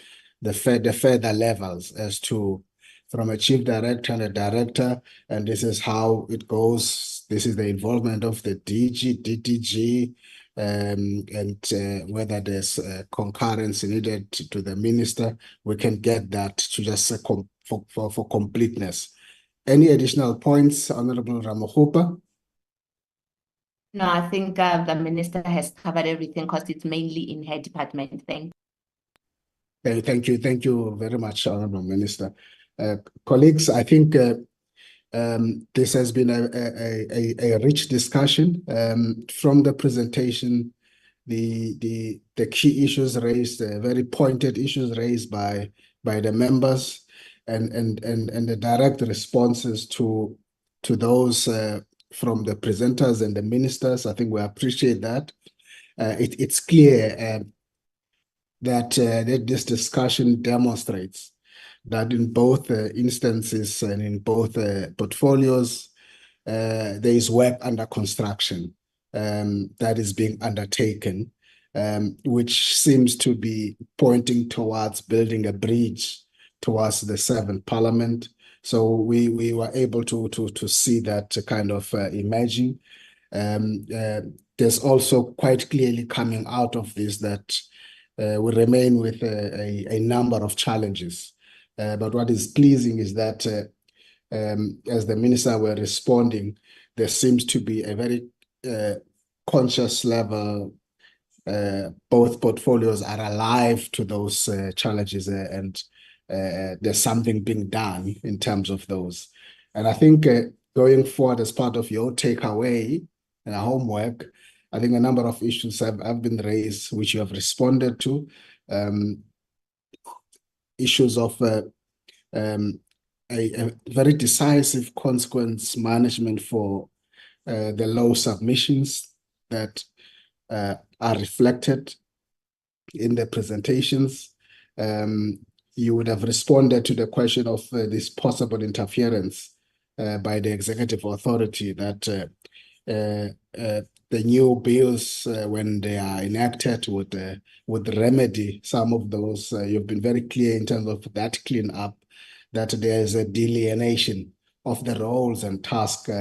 Speaker 2: the further levels as to from a chief director and a director, and this is how it goes. This is the involvement of the DG, DDG, and whether there's concurrence needed to the minister. We can get that to just for completeness. Any additional points, Honorable Ramokgopa?
Speaker 9: No, I think the minister has covered everything because it's mainly in her department. Thank you.
Speaker 2: Thank you very much, Honorable Minister. Colleagues, I think this has been a rich discussion. From the presentation, the key issues raised, very pointed issues raised by the members, and the direct responses to those from the presenters and the ministers. I think we appreciate that. It's clear that this discussion demonstrates that in both instances and in both portfolios, there is work under construction that is being undertaken, which seems to be pointing towards building a bridge towards the 7th Parliament. So we were able to see that kind of emerging. There's also quite clearly coming out of this that we remain with a number of challenges. But what is pleasing is that as the minister were responding, there seems to be a very conscious level both portfolios are alive to those challenges, and there's something being done in terms of those. And I think going forward, as part of your takeaway and our homework, I think a number of issues have been raised, which you have responded to. Issues of a very decisive consequence management for the low submissions that are reflected in the presentations. You would have responded to the question of this possible interference by the executive authority that the new bills, when they are enacted, would remedy some of those. You've been very clear in terms of that clean up, that there is a delineation of the roles and tasks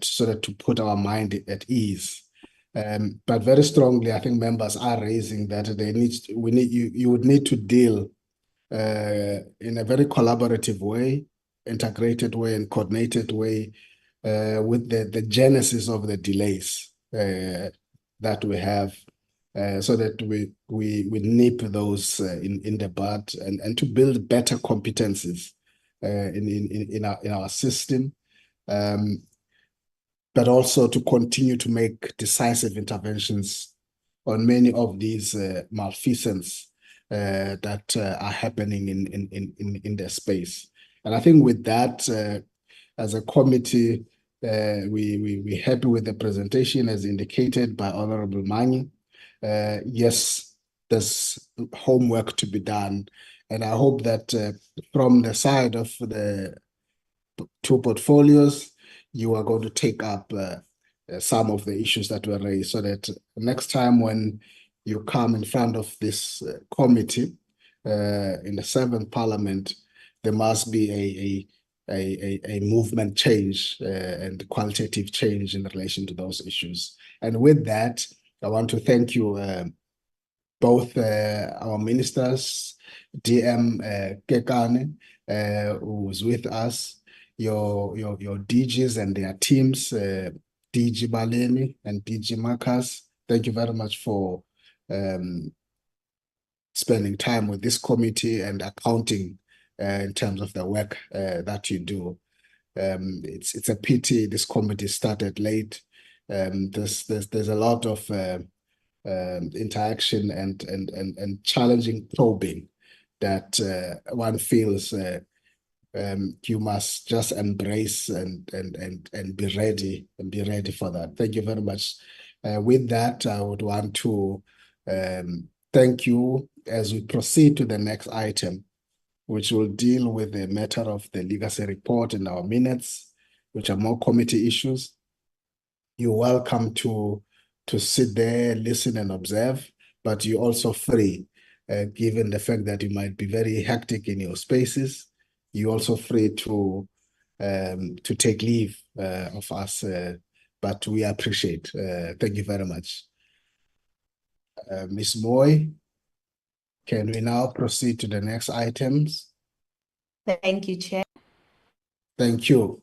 Speaker 2: so that to put our mind at ease. But very strongly, I think members are raising that you would need to deal in a very collaborative way, integrated way, and coordinated way with the genesis of the delays that we have, so that we nip those in the bud, and to build better competencies in our system. But also to continue to make decisive interventions on many of these malfeasance that are happening in the space. And I think with that, as a committee, we're happy with the presentation as indicated by Honorable Manyi. Yes, there's homework to be done, and I hope that from the side of the two portfolios, you are going to take up some of the issues that were raised, so that next time when you come in front of this committee in the 7th Parliament, there must be a movement change and qualitative change in relation to those issues. And with that, I want to thank you, both our ministers, DM Kekane, who's with us, your DGs and their teams, DG Baleni and DG Marcus. Thank you very much for spending time with this committee and accounting in terms of the work that you do. It's a pity this committee started late. There's a lot of interaction and challenging probing that one feels you must just embrace and be ready for that. Thank you very much. With that, I would want to thank you as we proceed to the next item, which will deal with the matter of the legacy report and our minutes, which are more committee issues. You're welcome to sit there, listen and observe, but you're also free, given the fact that you might be very hectic in your spaces. You're also free to take leave of us, but we appreciate. Thank you very much. Ms. Moy, can we now proceed to the next items?
Speaker 9: Thank you, Chair.
Speaker 2: Thank you.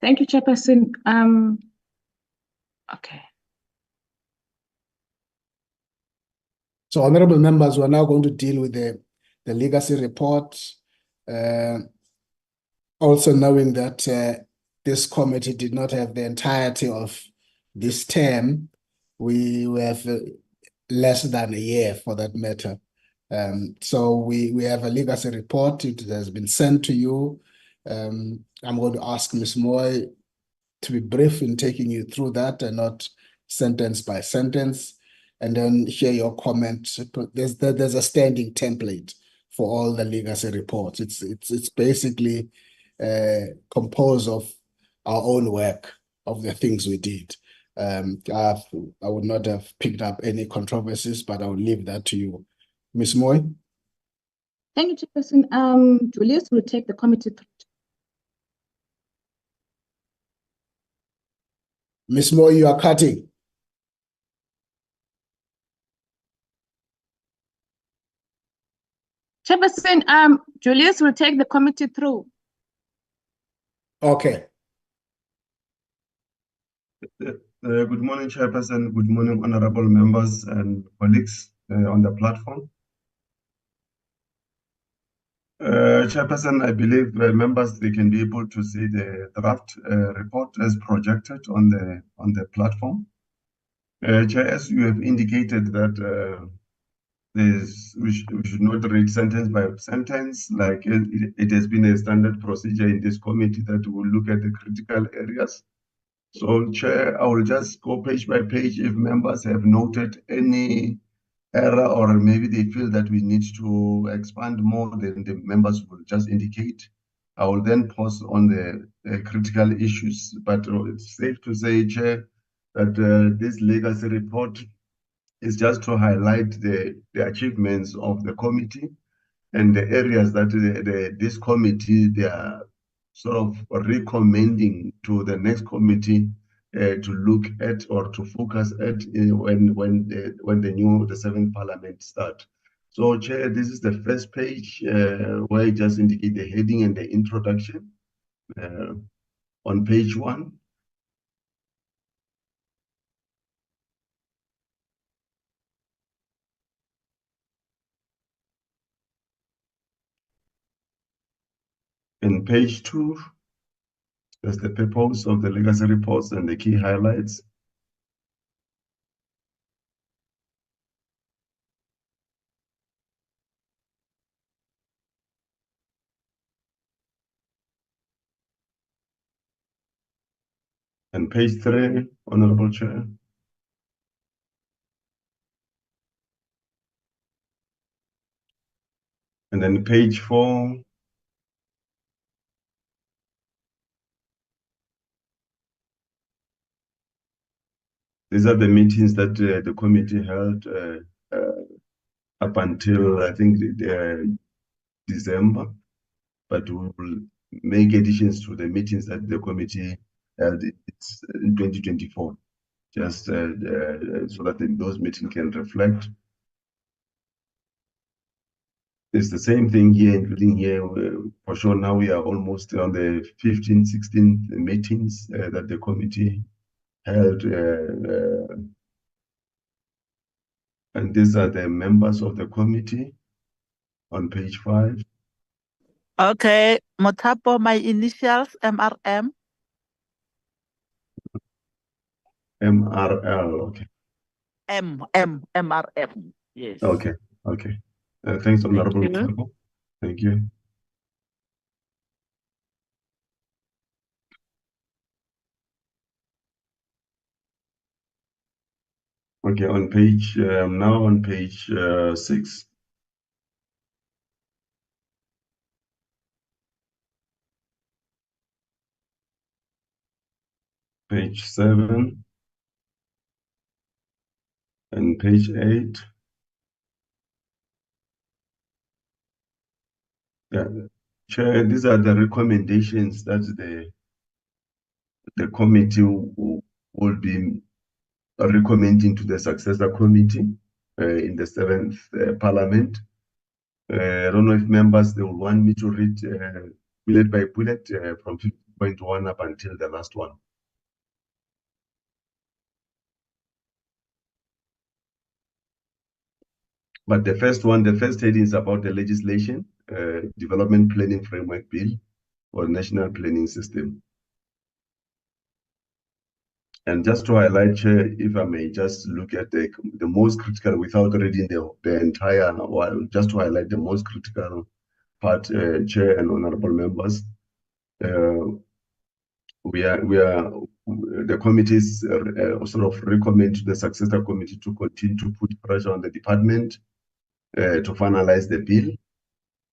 Speaker 3: Thank you, Chairperson. Okay.
Speaker 2: So, honorable members, we're now going to deal with the legacy report. Also knowing that this committee did not have the entirety of this term, we have less than a year for that matter. So we have a legacy report. It has been sent to you. I'm going to ask Ms. Moy to be brief in taking you through that and not sentence by sentence, and then hear your comments. There's a standing template for all the legacy reports. It's basically composed of our own work, of the things we did. I would not have picked up any controversies, but I will leave that to you. Ms. Moy?
Speaker 3: Thank you, Chairperson. Julius will take the committee through.
Speaker 2: Ms. Moy, you are cutting.
Speaker 3: Chairperson, Julius will take the committee through.
Speaker 2: Okay.
Speaker 13: Good morning, Chairperson. Good morning, honorable members and colleagues on the platform. Chairperson, I believe members, they can be able to see the draft report as projected on the platform. Chair, as you have indicated that we should not read sentence by sentence, like it has been a standard procedure in this committee that will look at the critical areas. So, Chair, I will just go page by page. If members have noted any error or maybe they feel that we need to expand more, then the members will just indicate. I will then pause on the critical issues. But it's safe to say, Chair, that this legacy report is just to highlight the achievements of the committee and the areas that this committee, they are sort of recommending to the next committee to look at or to focus at when the seventh parliament start. So, Chair, this is the first page where I just indicate the heading and the introduction on page 1. In page 2, that's the purpose of the legacy reports and the key highlights. And page 3, Honorable Chair. And then page 4, these are the meetings that the committee held up until, I think, December. But we will make additions to the meetings that the committee held in 2024, just so that those meetings can reflect. It's the same thing here, including here, for sure now we are almost on the 15, 16 meetings that the committee held. And these are the members of the committee on page 5.
Speaker 12: Okay, Motapo, my initials, MRM.
Speaker 13: MRL, okay.
Speaker 12: MRM. Yes.
Speaker 13: Okay. Thanks, Honorable
Speaker 12: Thank you.
Speaker 13: Motapo. Thank you. Okay, on page, now on page 6. Page 7. And page 8. Yeah, Chair, these are the recommendations that the committee will be recommending to the successor committee in the 7th Parliament. I don't know if members, they will want me to read bullet by bullet from 50.1 up until the last one. But the first one, the first heading is about the legislation, Development Planning Framework Bill for National Planning System. And just to highlight, Chair, if I may just look at the most critical without reading the entire, well, just to highlight the most critical part, Chair and honorable members. The committees sort of recommend to the successor committee to continue to put pressure on the department to finalize the bill,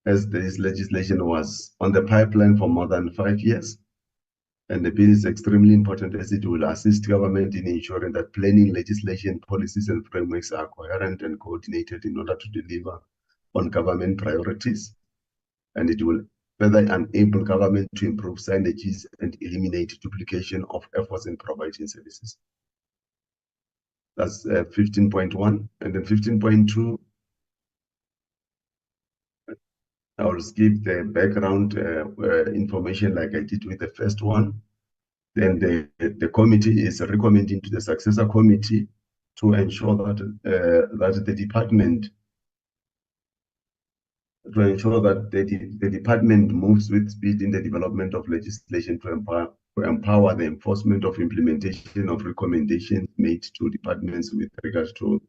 Speaker 13: as this legislation was on the pipeline for more than 5 years. And the bill is extremely important as it will assist government in ensuring that planning, legislation, policies, and frameworks are coherent and coordinated in order to deliver on government priorities. And it will further enable government to improve synergies and eliminate duplication of efforts in providing services. That's 15.1. And then 15.2, I will skip the background information like I did with the first one. Then the committee is recommending to the successor committee to ensure that the department the department moves with speed in the development of legislation to empower the enforcement of implementation of recommendations made to departments with regards to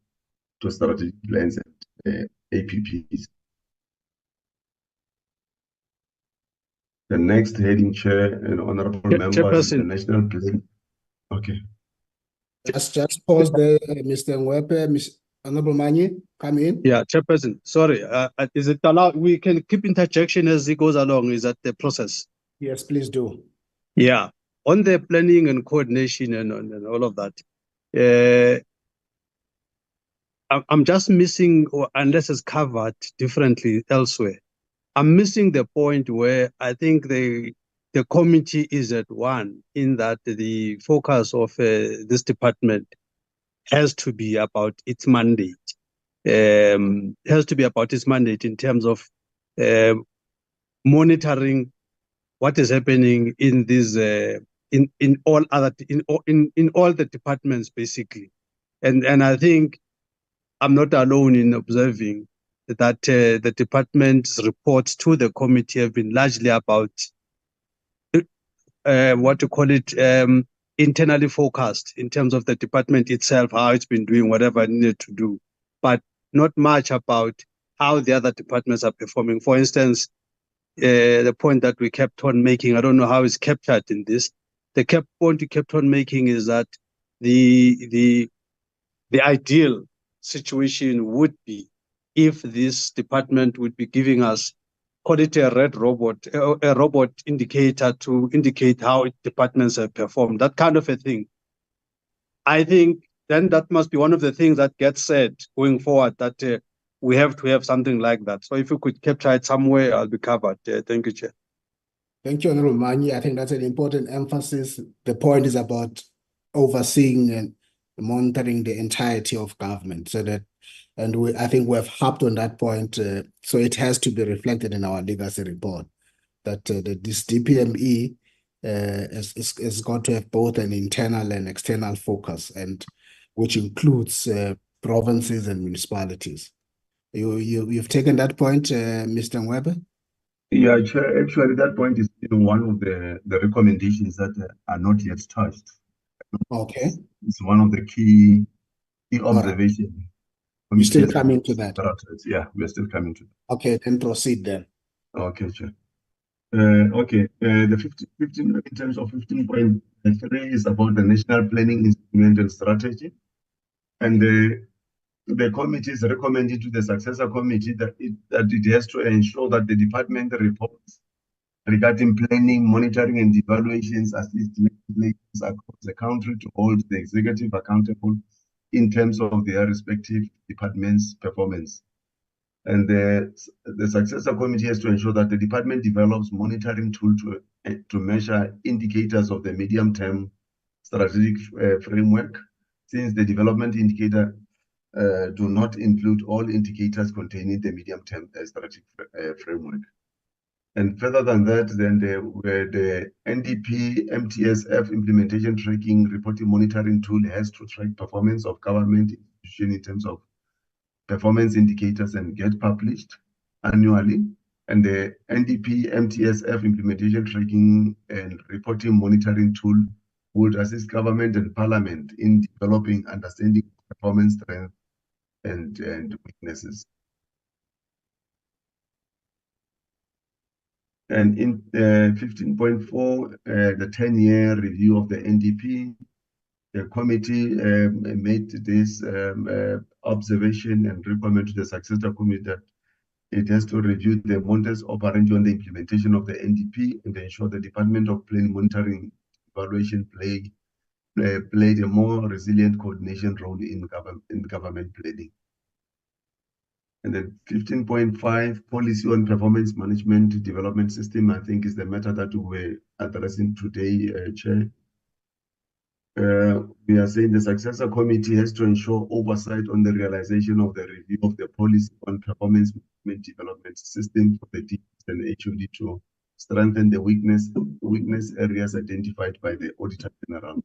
Speaker 13: strategic plans and APPs. The next heading, Chair and honorable members, is the national plan. Okay.
Speaker 2: Just pause there, Mr. Ngwepe. Honorable Manye, come in.
Speaker 8: Yeah, Chairperson, sorry. Is it allowed? We can keep interjection as it goes along. Is that the process?
Speaker 2: Yes, please do.
Speaker 8: Yeah. On the planning and coordination and all of that, I'm just missing, or unless it's covered differently elsewhere, I'm missing the point where I think the committee is at one in that the focus of this department has to be about its mandate. Has to be about its mandate in terms of monitoring what is happening in these in all the departments basically, and I think I'm not alone in observing that the department's reports to the committee have been largely about what to call it, internally focused in terms of the department itself, how it's been doing whatever it needed to do, but not much about how the other departments are performing. For instance, the point that we kept on making, I don't know how it's captured in this. The point we kept on making is that the ideal situation would be if this department would be giving us, call it a robot indicator to indicate how departments have performed, that kind of a thing. I think then that must be one of the things that gets said going forward, that we have to have something like that. So if you could capture it somewhere, I'll be covered. Thank you, Chair.
Speaker 2: Thank you, Honorable Manye. I think that's an important emphasis. The point is about overseeing and monitoring the entirety of government, so that, and I think we have harped on that point. So it has to be reflected in our legacy report that this DPME is got to have both an internal and external focus, and which includes provinces and municipalities. You've taken that point, Mr. Ngwepe?
Speaker 13: Yeah, Chair, actually that point is one of the recommendations that are not yet touched.
Speaker 2: Okay.
Speaker 13: It's one of the key observations.
Speaker 2: We're still coming to that.
Speaker 13: Yeah, we're still coming to that.
Speaker 2: Okay, then proceed then.
Speaker 13: Okay, Chair. Okay, the 15 in terms of 15.3 is about the national planning instrument and strategy. And the committee is recommending to the successor committee that it has to ensure that the department reports regarding planning, monitoring, and evaluations assist legislators across the country to hold the executive accountable in terms of their respective departments' performance. And the successor committee has to ensure that the department develops monitoring tools to measure indicators of the medium-term strategic framework, since the development indicator do not include all indicators containing the medium-term strategic framework. And further than that, then the NDP MTSF implementation tracking reporting monitoring tool has to track performance of government institutions in terms of performance indicators and get published annually. And the NDP MTSF implementation tracking and reporting monitoring tool would assist government and parliament in developing understanding performance strengths and weaknesses. And in 15.4, the 10-year review of the NDP, the committee made this observation and recommend to the successor committee that it has to review the modus operandi on the implementation of the NDP and ensure the Department of Planning Monitoring Evaluation played a more resilient coordination role in government planning. And then 15.5, policy on performance management development system, I think is the matter that we're addressing today, Chair. We are saying the successor committee has to ensure oversight on the realization of the review of the policy on performance management development system for the DPs and HOD to strengthen the weakness areas identified by the Auditor General.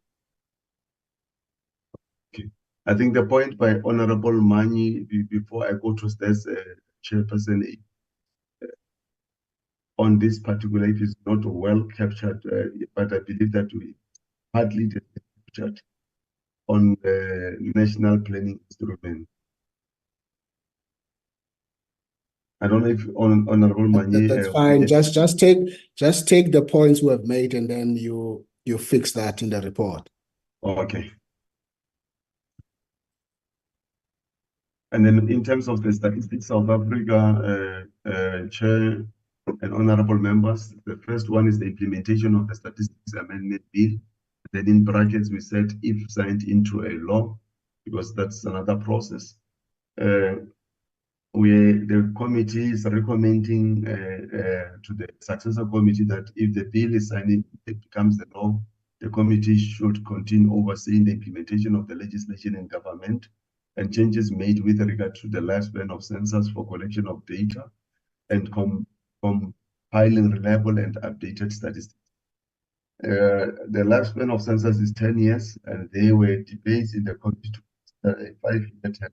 Speaker 13: Okay. I think the point by Honorable Mani, before I go to Stats Chairperson, on this particular, it is not well captured, but I believe that we hardly captured on the national planning instrument. I don't know if Honorable Mani.
Speaker 2: That's fine. Just take the points we have made, and then you fix that in the report.
Speaker 13: Okay. And then in terms of the Statistics South Africa, Chair and honorable members, the first one is the implementation of the Statistics Amendment Bill. Then in brackets, we said if signed into a law, because that's another process. The committee is recommending to the successor committee that if the bill is signed, it becomes the law, the committee should continue overseeing the implementation of the legislation in government and changes made with regard to the lifespan of census for collection of data and compiling reliable and updated statistics. The lifespan of census is 10 years, and there were debates in the committee to a 5-year term.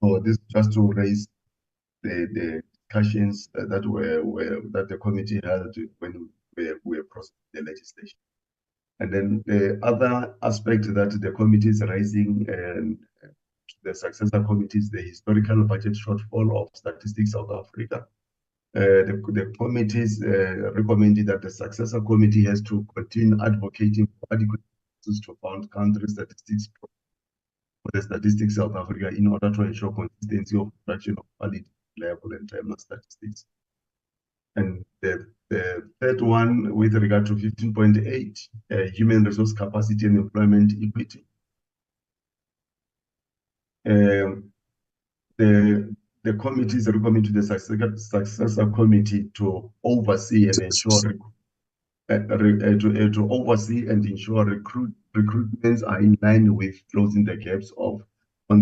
Speaker 13: So this just to raise the discussions that that the committee had when we were processing the legislation. And then the other aspect that the committee is raising and the successor committee is the historical budget shortfall of Statistics South Africa. The committees recommended that the successor committee has to continue advocating for adequate resources to fund country statistics for the Statistics South Africa in order to ensure consistency of production of valid, reliable, and timely statistics. And the third one, with regard to 15.8, human resource capacity and employment equity. The committee is recommending to the successor committee to oversee and ensure to oversee and ensure recruitments are in line with closing the gaps on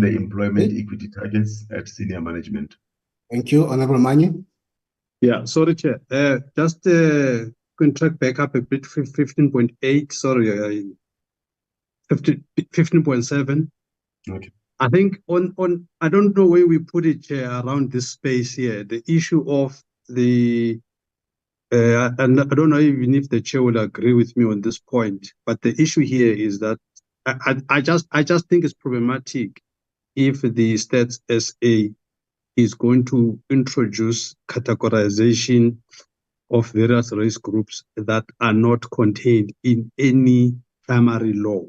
Speaker 13: the employment equity targets at senior management.
Speaker 2: Thank you, Honorable Mani.
Speaker 8: Yeah, sorry, Chair. Just can track back up a bit. 15.8. Sorry, 15.7.
Speaker 13: Okay.
Speaker 8: I think on I don't know where we put it, Chair, around this space here. The issue of the and I don't know even if the Chair will agree with me on this point, but the issue here is that I just think it's problematic if the Stats SA is going to introduce categorization of various race groups that are not contained in any primary law.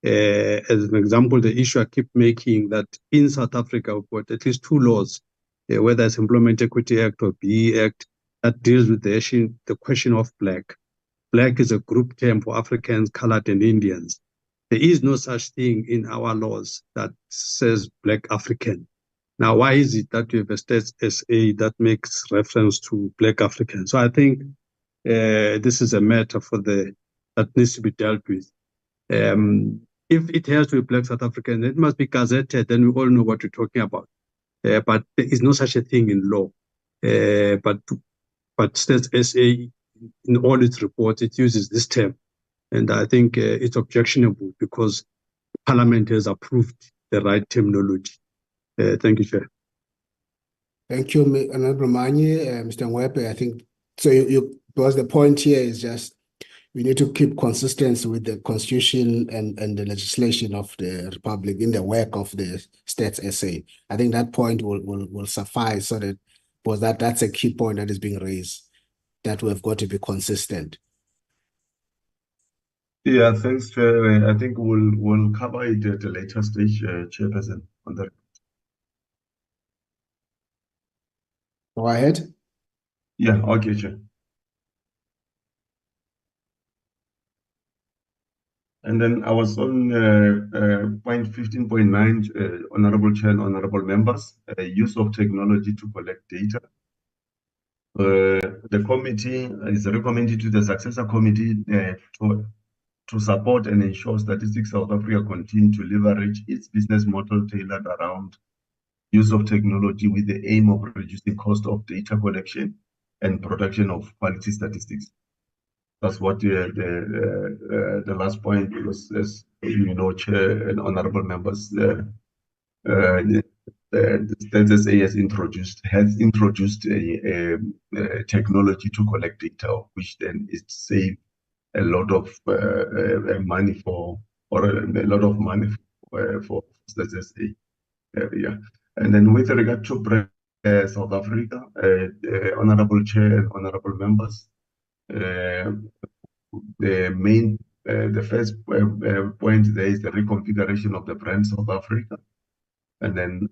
Speaker 8: As an example, the issue I keep making that in South Africa, we've got at least 2 laws, whether it's Employment Equity Act or BE Act, that deals with the question of black. Black is a group term for Africans, colored, and Indians. There is no such thing in our laws that says black African. Now, why is it that we have a Stats SA that makes reference to black Africans? So I think this is a matter that needs to be dealt with. If it has to be black South African, it must be gazetted, then we all know what we're talking about. But there is no such a thing in law. But Stats SA, in all its reports, it uses this term. And I think it's objectionable because Parliament has approved the right terminology. Thank you, Chair.
Speaker 2: Thank you, Honorable Mani. Mr. Mwepe, I think, so because the point here is just we need to keep consistency with the Constitution and the legislation of the Republic in the work of the Stats SA. I think that point will suffice so that, because that's a key point that is being raised, that we've got to be consistent.
Speaker 13: Yeah, thanks, Chair. I think we'll cover it at a later stage, Chairperson, on that.
Speaker 2: Go ahead.
Speaker 13: Yeah, okay, Chair. And then I was on point 15.9, Honorable Chair and Honorable Members, use of technology to collect data. The committee is recommended to the successor committee to to support and ensure Statistics South Africa continue to leverage its business model tailored around use of technology with the aim of reducing cost of data collection and production of quality statistics. That's what the last point was, as you know, Chair and honorable members, the StatsSA has introduced a technology to collect data, which then is save a lot of money for StatsSA. Yeah. And then with regard to South Africa, honorable Chair and honorable members, the first point there is the reconfiguration of the brand South Africa. And then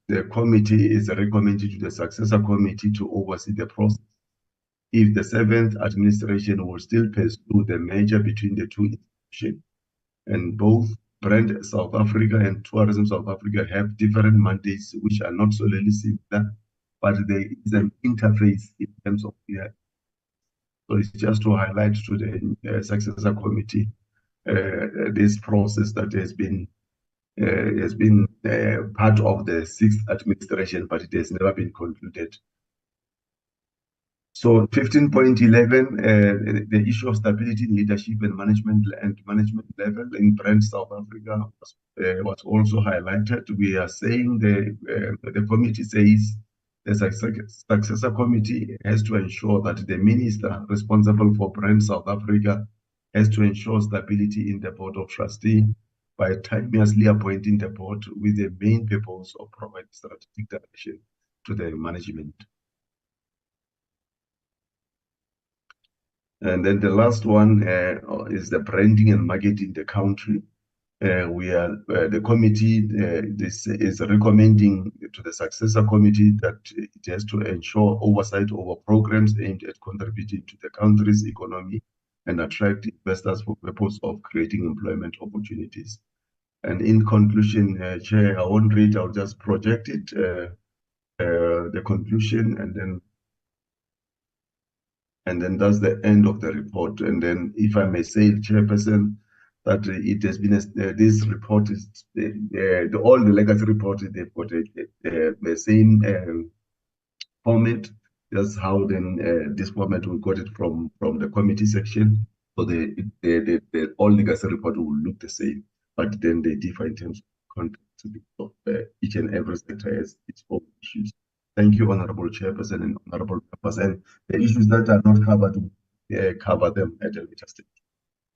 Speaker 13: the committee is recommended to the successor committee to oversee the process. If the seventh administration will still pursue the merger between the two institutions, and both Brand South Africa and Tourism South Africa have different mandates which are not solely similar, but there is an interface in terms of their. So it's just to highlight to the successor committee this process that has been part of the sixth administration, but it has never been concluded. So 15.11, the issue of stability in leadership and management level in Brand South Africa was also highlighted. We are saying the committee says the successor committee has to ensure that the minister responsible for Brand South Africa has to ensure stability in the board of trustees by timeously appointing the board with the main purpose of providing strategic direction to the management. And then the last one is the branding and marketing the country. The committee this is recommending to the successor committee that it has to ensure oversight over programs aimed at contributing to the country's economy and attract investors for purpose of creating employment opportunities. And in conclusion, Chair, I won't read, I'll just project it, the conclusion, and then that's the end of the report. And then, if I may say, Chairperson, that it has been this report is all the legacy reports, they've got the same format. That's how then this format we got it from the committee section. So the all legacy report will look the same, but then they differ in terms of content of each and every sector has its own issues. Thank you, Honorable Chairperson and Honorable members. And the issues that are not covered, cover them at a later stage,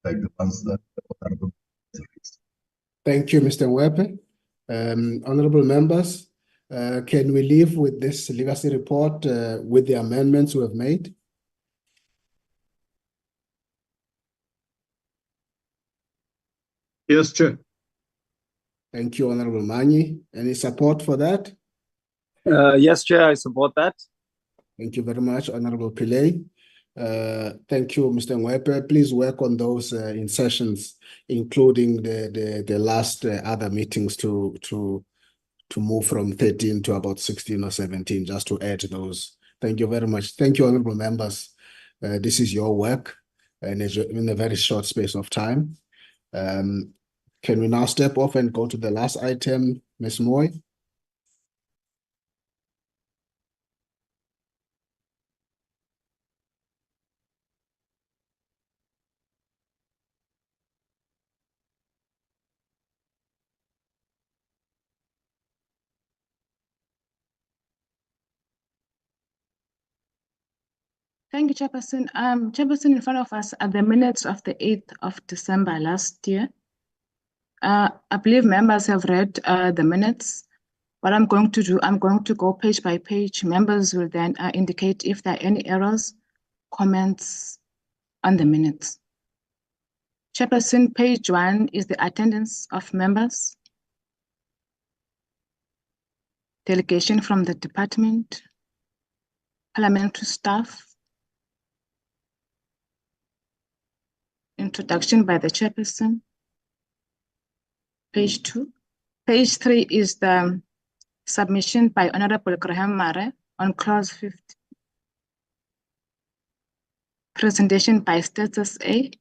Speaker 13: like the ones that the Honorable raised.
Speaker 2: Thank you, Mr. Wepe. Honorable members, can we leave with this legacy report with the amendments we have made?
Speaker 8: Yes, Chair.
Speaker 2: Thank you, Honorable Manyi. Any support for that?
Speaker 14: Yes, Chair, I support that.
Speaker 2: Thank you very much, Honorable Pillay. Thank you, Mr. Wepe. Please work on those in sessions, including the last other meetings to move from 13 to about 16 or 17, just to add those. Thank you very much. Thank you, honorable members. This is your work and in a very short space of time. Can we now step off and go to the last item, Ms. Moy?
Speaker 3: Thank you, Chairperson. Chairperson, in front of us are the minutes of the 8th of December last year. I believe members have read the minutes. What I'm going to do, I'm going to go page by page. Members will then indicate if there are any errors, comments on the minutes. Chairperson, page 1 is the attendance of members. Delegation from the department. Parliamentary staff. Introduction by the chairperson. Page 2. Page 3 is the submission by Honorable Graham Mare on clause 50. Presentation by StatsSA.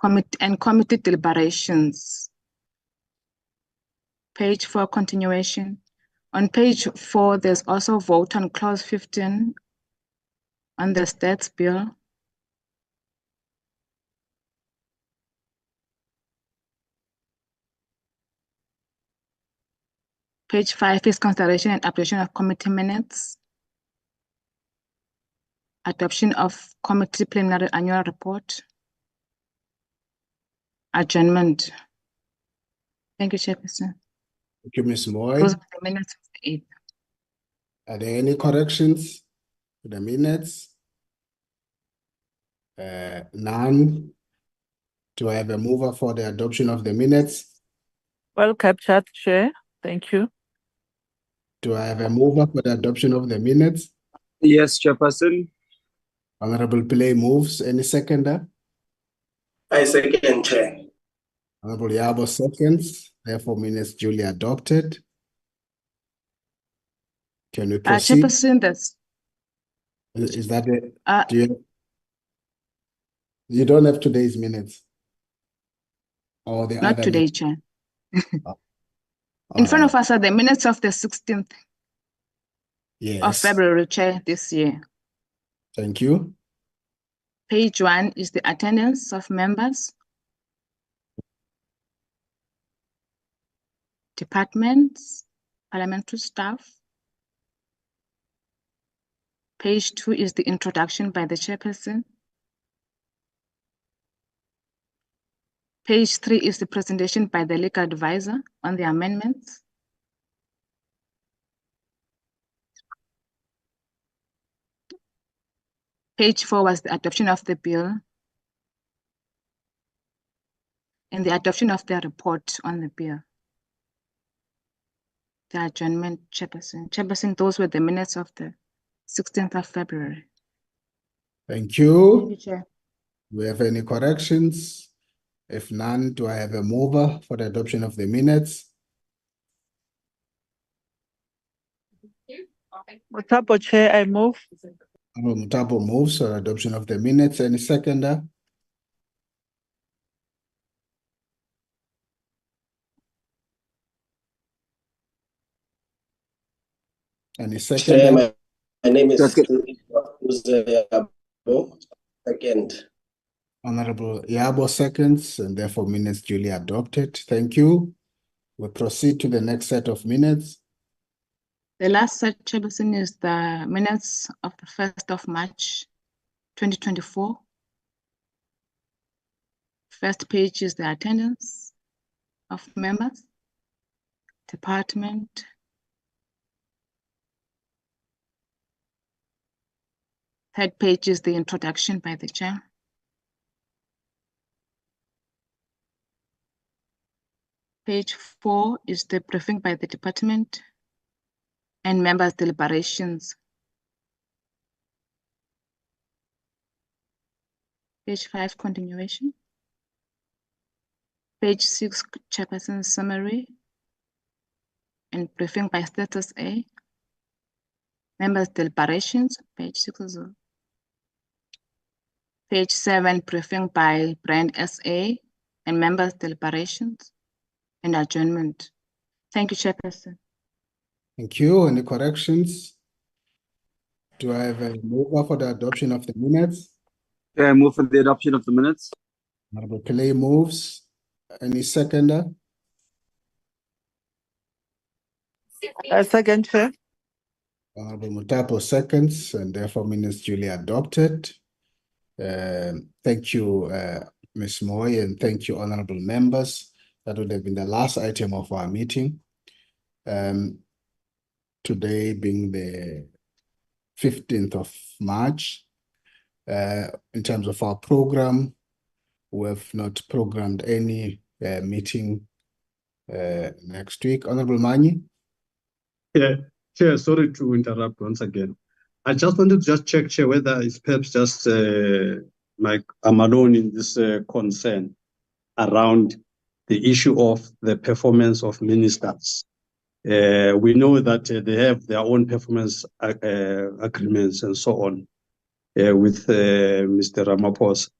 Speaker 3: committee deliberations. Page 4, continuation. On page 4, there's also vote on clause 15 on the stats bill. Page 5 is consideration and application of committee minutes. Adoption of committee preliminary annual report. Adjournment. Thank you, Chairperson.
Speaker 2: Thank you, Ms. Moy.
Speaker 3: Those are the minutes of the 8th.
Speaker 2: Are there any corrections to the minutes? None. Do I have a mover for the adoption of the minutes?
Speaker 12: Well captured, Chair. Thank you.
Speaker 2: Do I have a mover for the adoption of the minutes?
Speaker 7: Yes, Chairperson.
Speaker 2: Honorable Pillay moves. Any seconder?
Speaker 11: I second, Chair.
Speaker 2: Honorable Yabo seconds. Therefore, minutes duly adopted. Can we proceed?
Speaker 3: Chairperson, that's
Speaker 2: Is that it? You don't have today's minutes? Or the
Speaker 3: not
Speaker 2: other
Speaker 3: today,
Speaker 2: minutes?
Speaker 3: Chair.
Speaker 2: All
Speaker 3: In front
Speaker 2: right.
Speaker 3: of us are the minutes of the 16th of
Speaker 2: Yes.
Speaker 3: February, Chair, this year.
Speaker 2: Thank you.
Speaker 3: Page 1 is the attendance of members, departments, parliamentary staff. Page 2 is the introduction by the chairperson. Page 3 is the presentation by the legal advisor on the amendments. Page 4 was the adoption of the bill and the adoption of the report on the bill. The adjournment, Chairperson. Chairperson, those were the minutes of the 16th of February.
Speaker 2: Thank you.
Speaker 3: Thank you, Chair.
Speaker 2: Do we have any corrections? If none, do I have a mover for the adoption of the minutes?
Speaker 12: Mutapo, Chair, I move.
Speaker 2: Honorable Mutabo moves for adoption of the minutes. Any seconder? Any
Speaker 11: Chair,
Speaker 2: seconder?
Speaker 11: my name is
Speaker 7: Just second.
Speaker 2: Honorable Yabo seconds, and therefore minutes duly adopted. Thank you. We'll proceed to the next set of minutes.
Speaker 3: The last set, Chairperson, is the minutes of the 1st of March, 2024. First page is the attendance of members, department, third page is the introduction by the chair. Page 4 is the briefing by the department and members' deliberations. Page 5, continuation. Page 6, Chairperson's summary and briefing by status A. Members' deliberations, page 6 as well. Page 7, briefing by brand SA and members' deliberations and adjournment. Thank you, Chairperson.
Speaker 2: Thank you. Any corrections? Do I have a mover for the adoption of the minutes?
Speaker 7: Yeah, I move for the adoption of the minutes.
Speaker 2: Honorable Pillay moves. Any seconder?
Speaker 12: I second, Chair.
Speaker 2: Honorable Mutapo seconds, and therefore minutes duly adopted. Thank you, Ms. Moy, and thank you, honorable members. That would have been the last item of our meeting. Today being the 15th of March. In terms of our program, we have not programmed any meeting next week. Honorable Mani?
Speaker 8: Yeah, Chair, sorry to interrupt once again. I just wanted to just check, Chair, whether it's perhaps just I'm alone in this concern around the issue of the performance of ministers. We know that they have their own performance agreements and so on with Mr. Ramaphosa.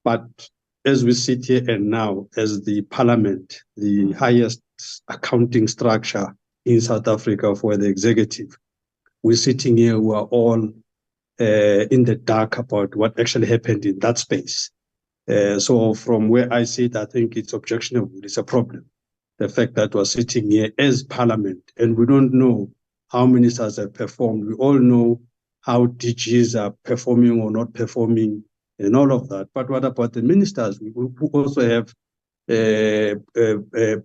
Speaker 8: But as we sit here and now, as the parliament, the highest accounting structure in South Africa for the executive, we're sitting here, we are all in the dark about what actually happened in that space. So from where I sit, I think it's objectionable, it's a problem. The fact that we're sitting here as parliament and we don't know how ministers have performed. We all know how DGs are performing or not performing and all of that. But what about the ministers who also have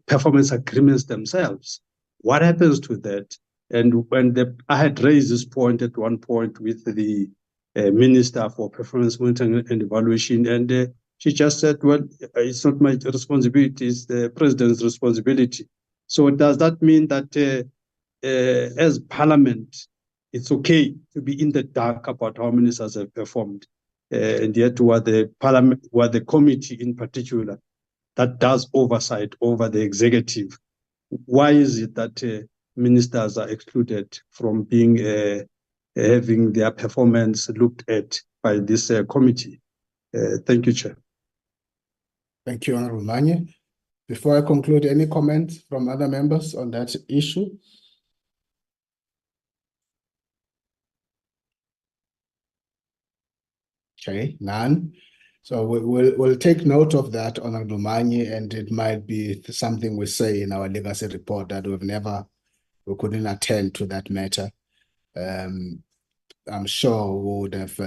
Speaker 8: performance agreements themselves? What happens to that? And when I had raised this point at one point with the Minister for Performance Monitoring and Evaluation, and she just said, well, it's not my responsibility, it's the president's responsibility. So does that mean that as parliament, it's okay to be in the dark about how ministers have performed? And yet what the parliament, what the committee in particular, that does oversight over the executive, why is it that ministers are excluded from being having their performance looked at by this committee? Thank you, Chair.
Speaker 2: Thank you, Honorable Manye. Before I conclude, any comments from other members on that issue? Okay, none. So we'll take note of that, Honorable Manye, and it might be something we say in our legacy report that we couldn't attend to that matter. I'm sure we would have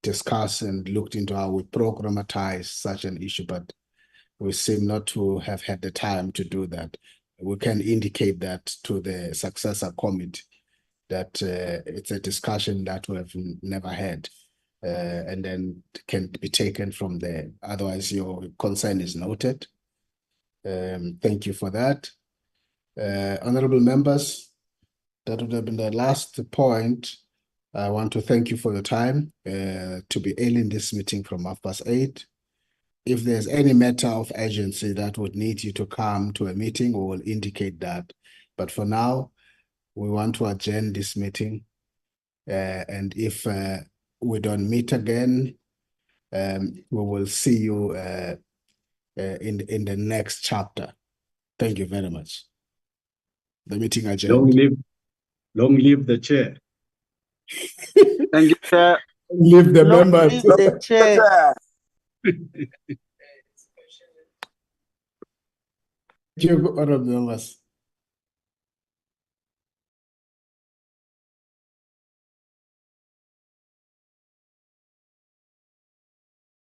Speaker 2: discussed and looked into how we programatize such an issue, but we seem not to have had the time to do that. We can indicate that to the successor committee that it's a discussion that we have never had, and then can be taken from there. Otherwise, your concern is noted. Thank you for that. Honorable members, that would have been the last point. I want to thank you for your time to be early in this meeting from 8:30. If there's any matter of urgency that would need you to come to a meeting, we will indicate that. But for now, we want to adjourn this meeting. And if we don't meet again, we will see you in the next chapter. Thank you very much. The meeting adjourned.
Speaker 8: Long live the chair.
Speaker 7: Thank you, Chair.
Speaker 2: Leave the
Speaker 4: Long
Speaker 2: members.
Speaker 4: live the chair.
Speaker 2: Thank you, honorable members.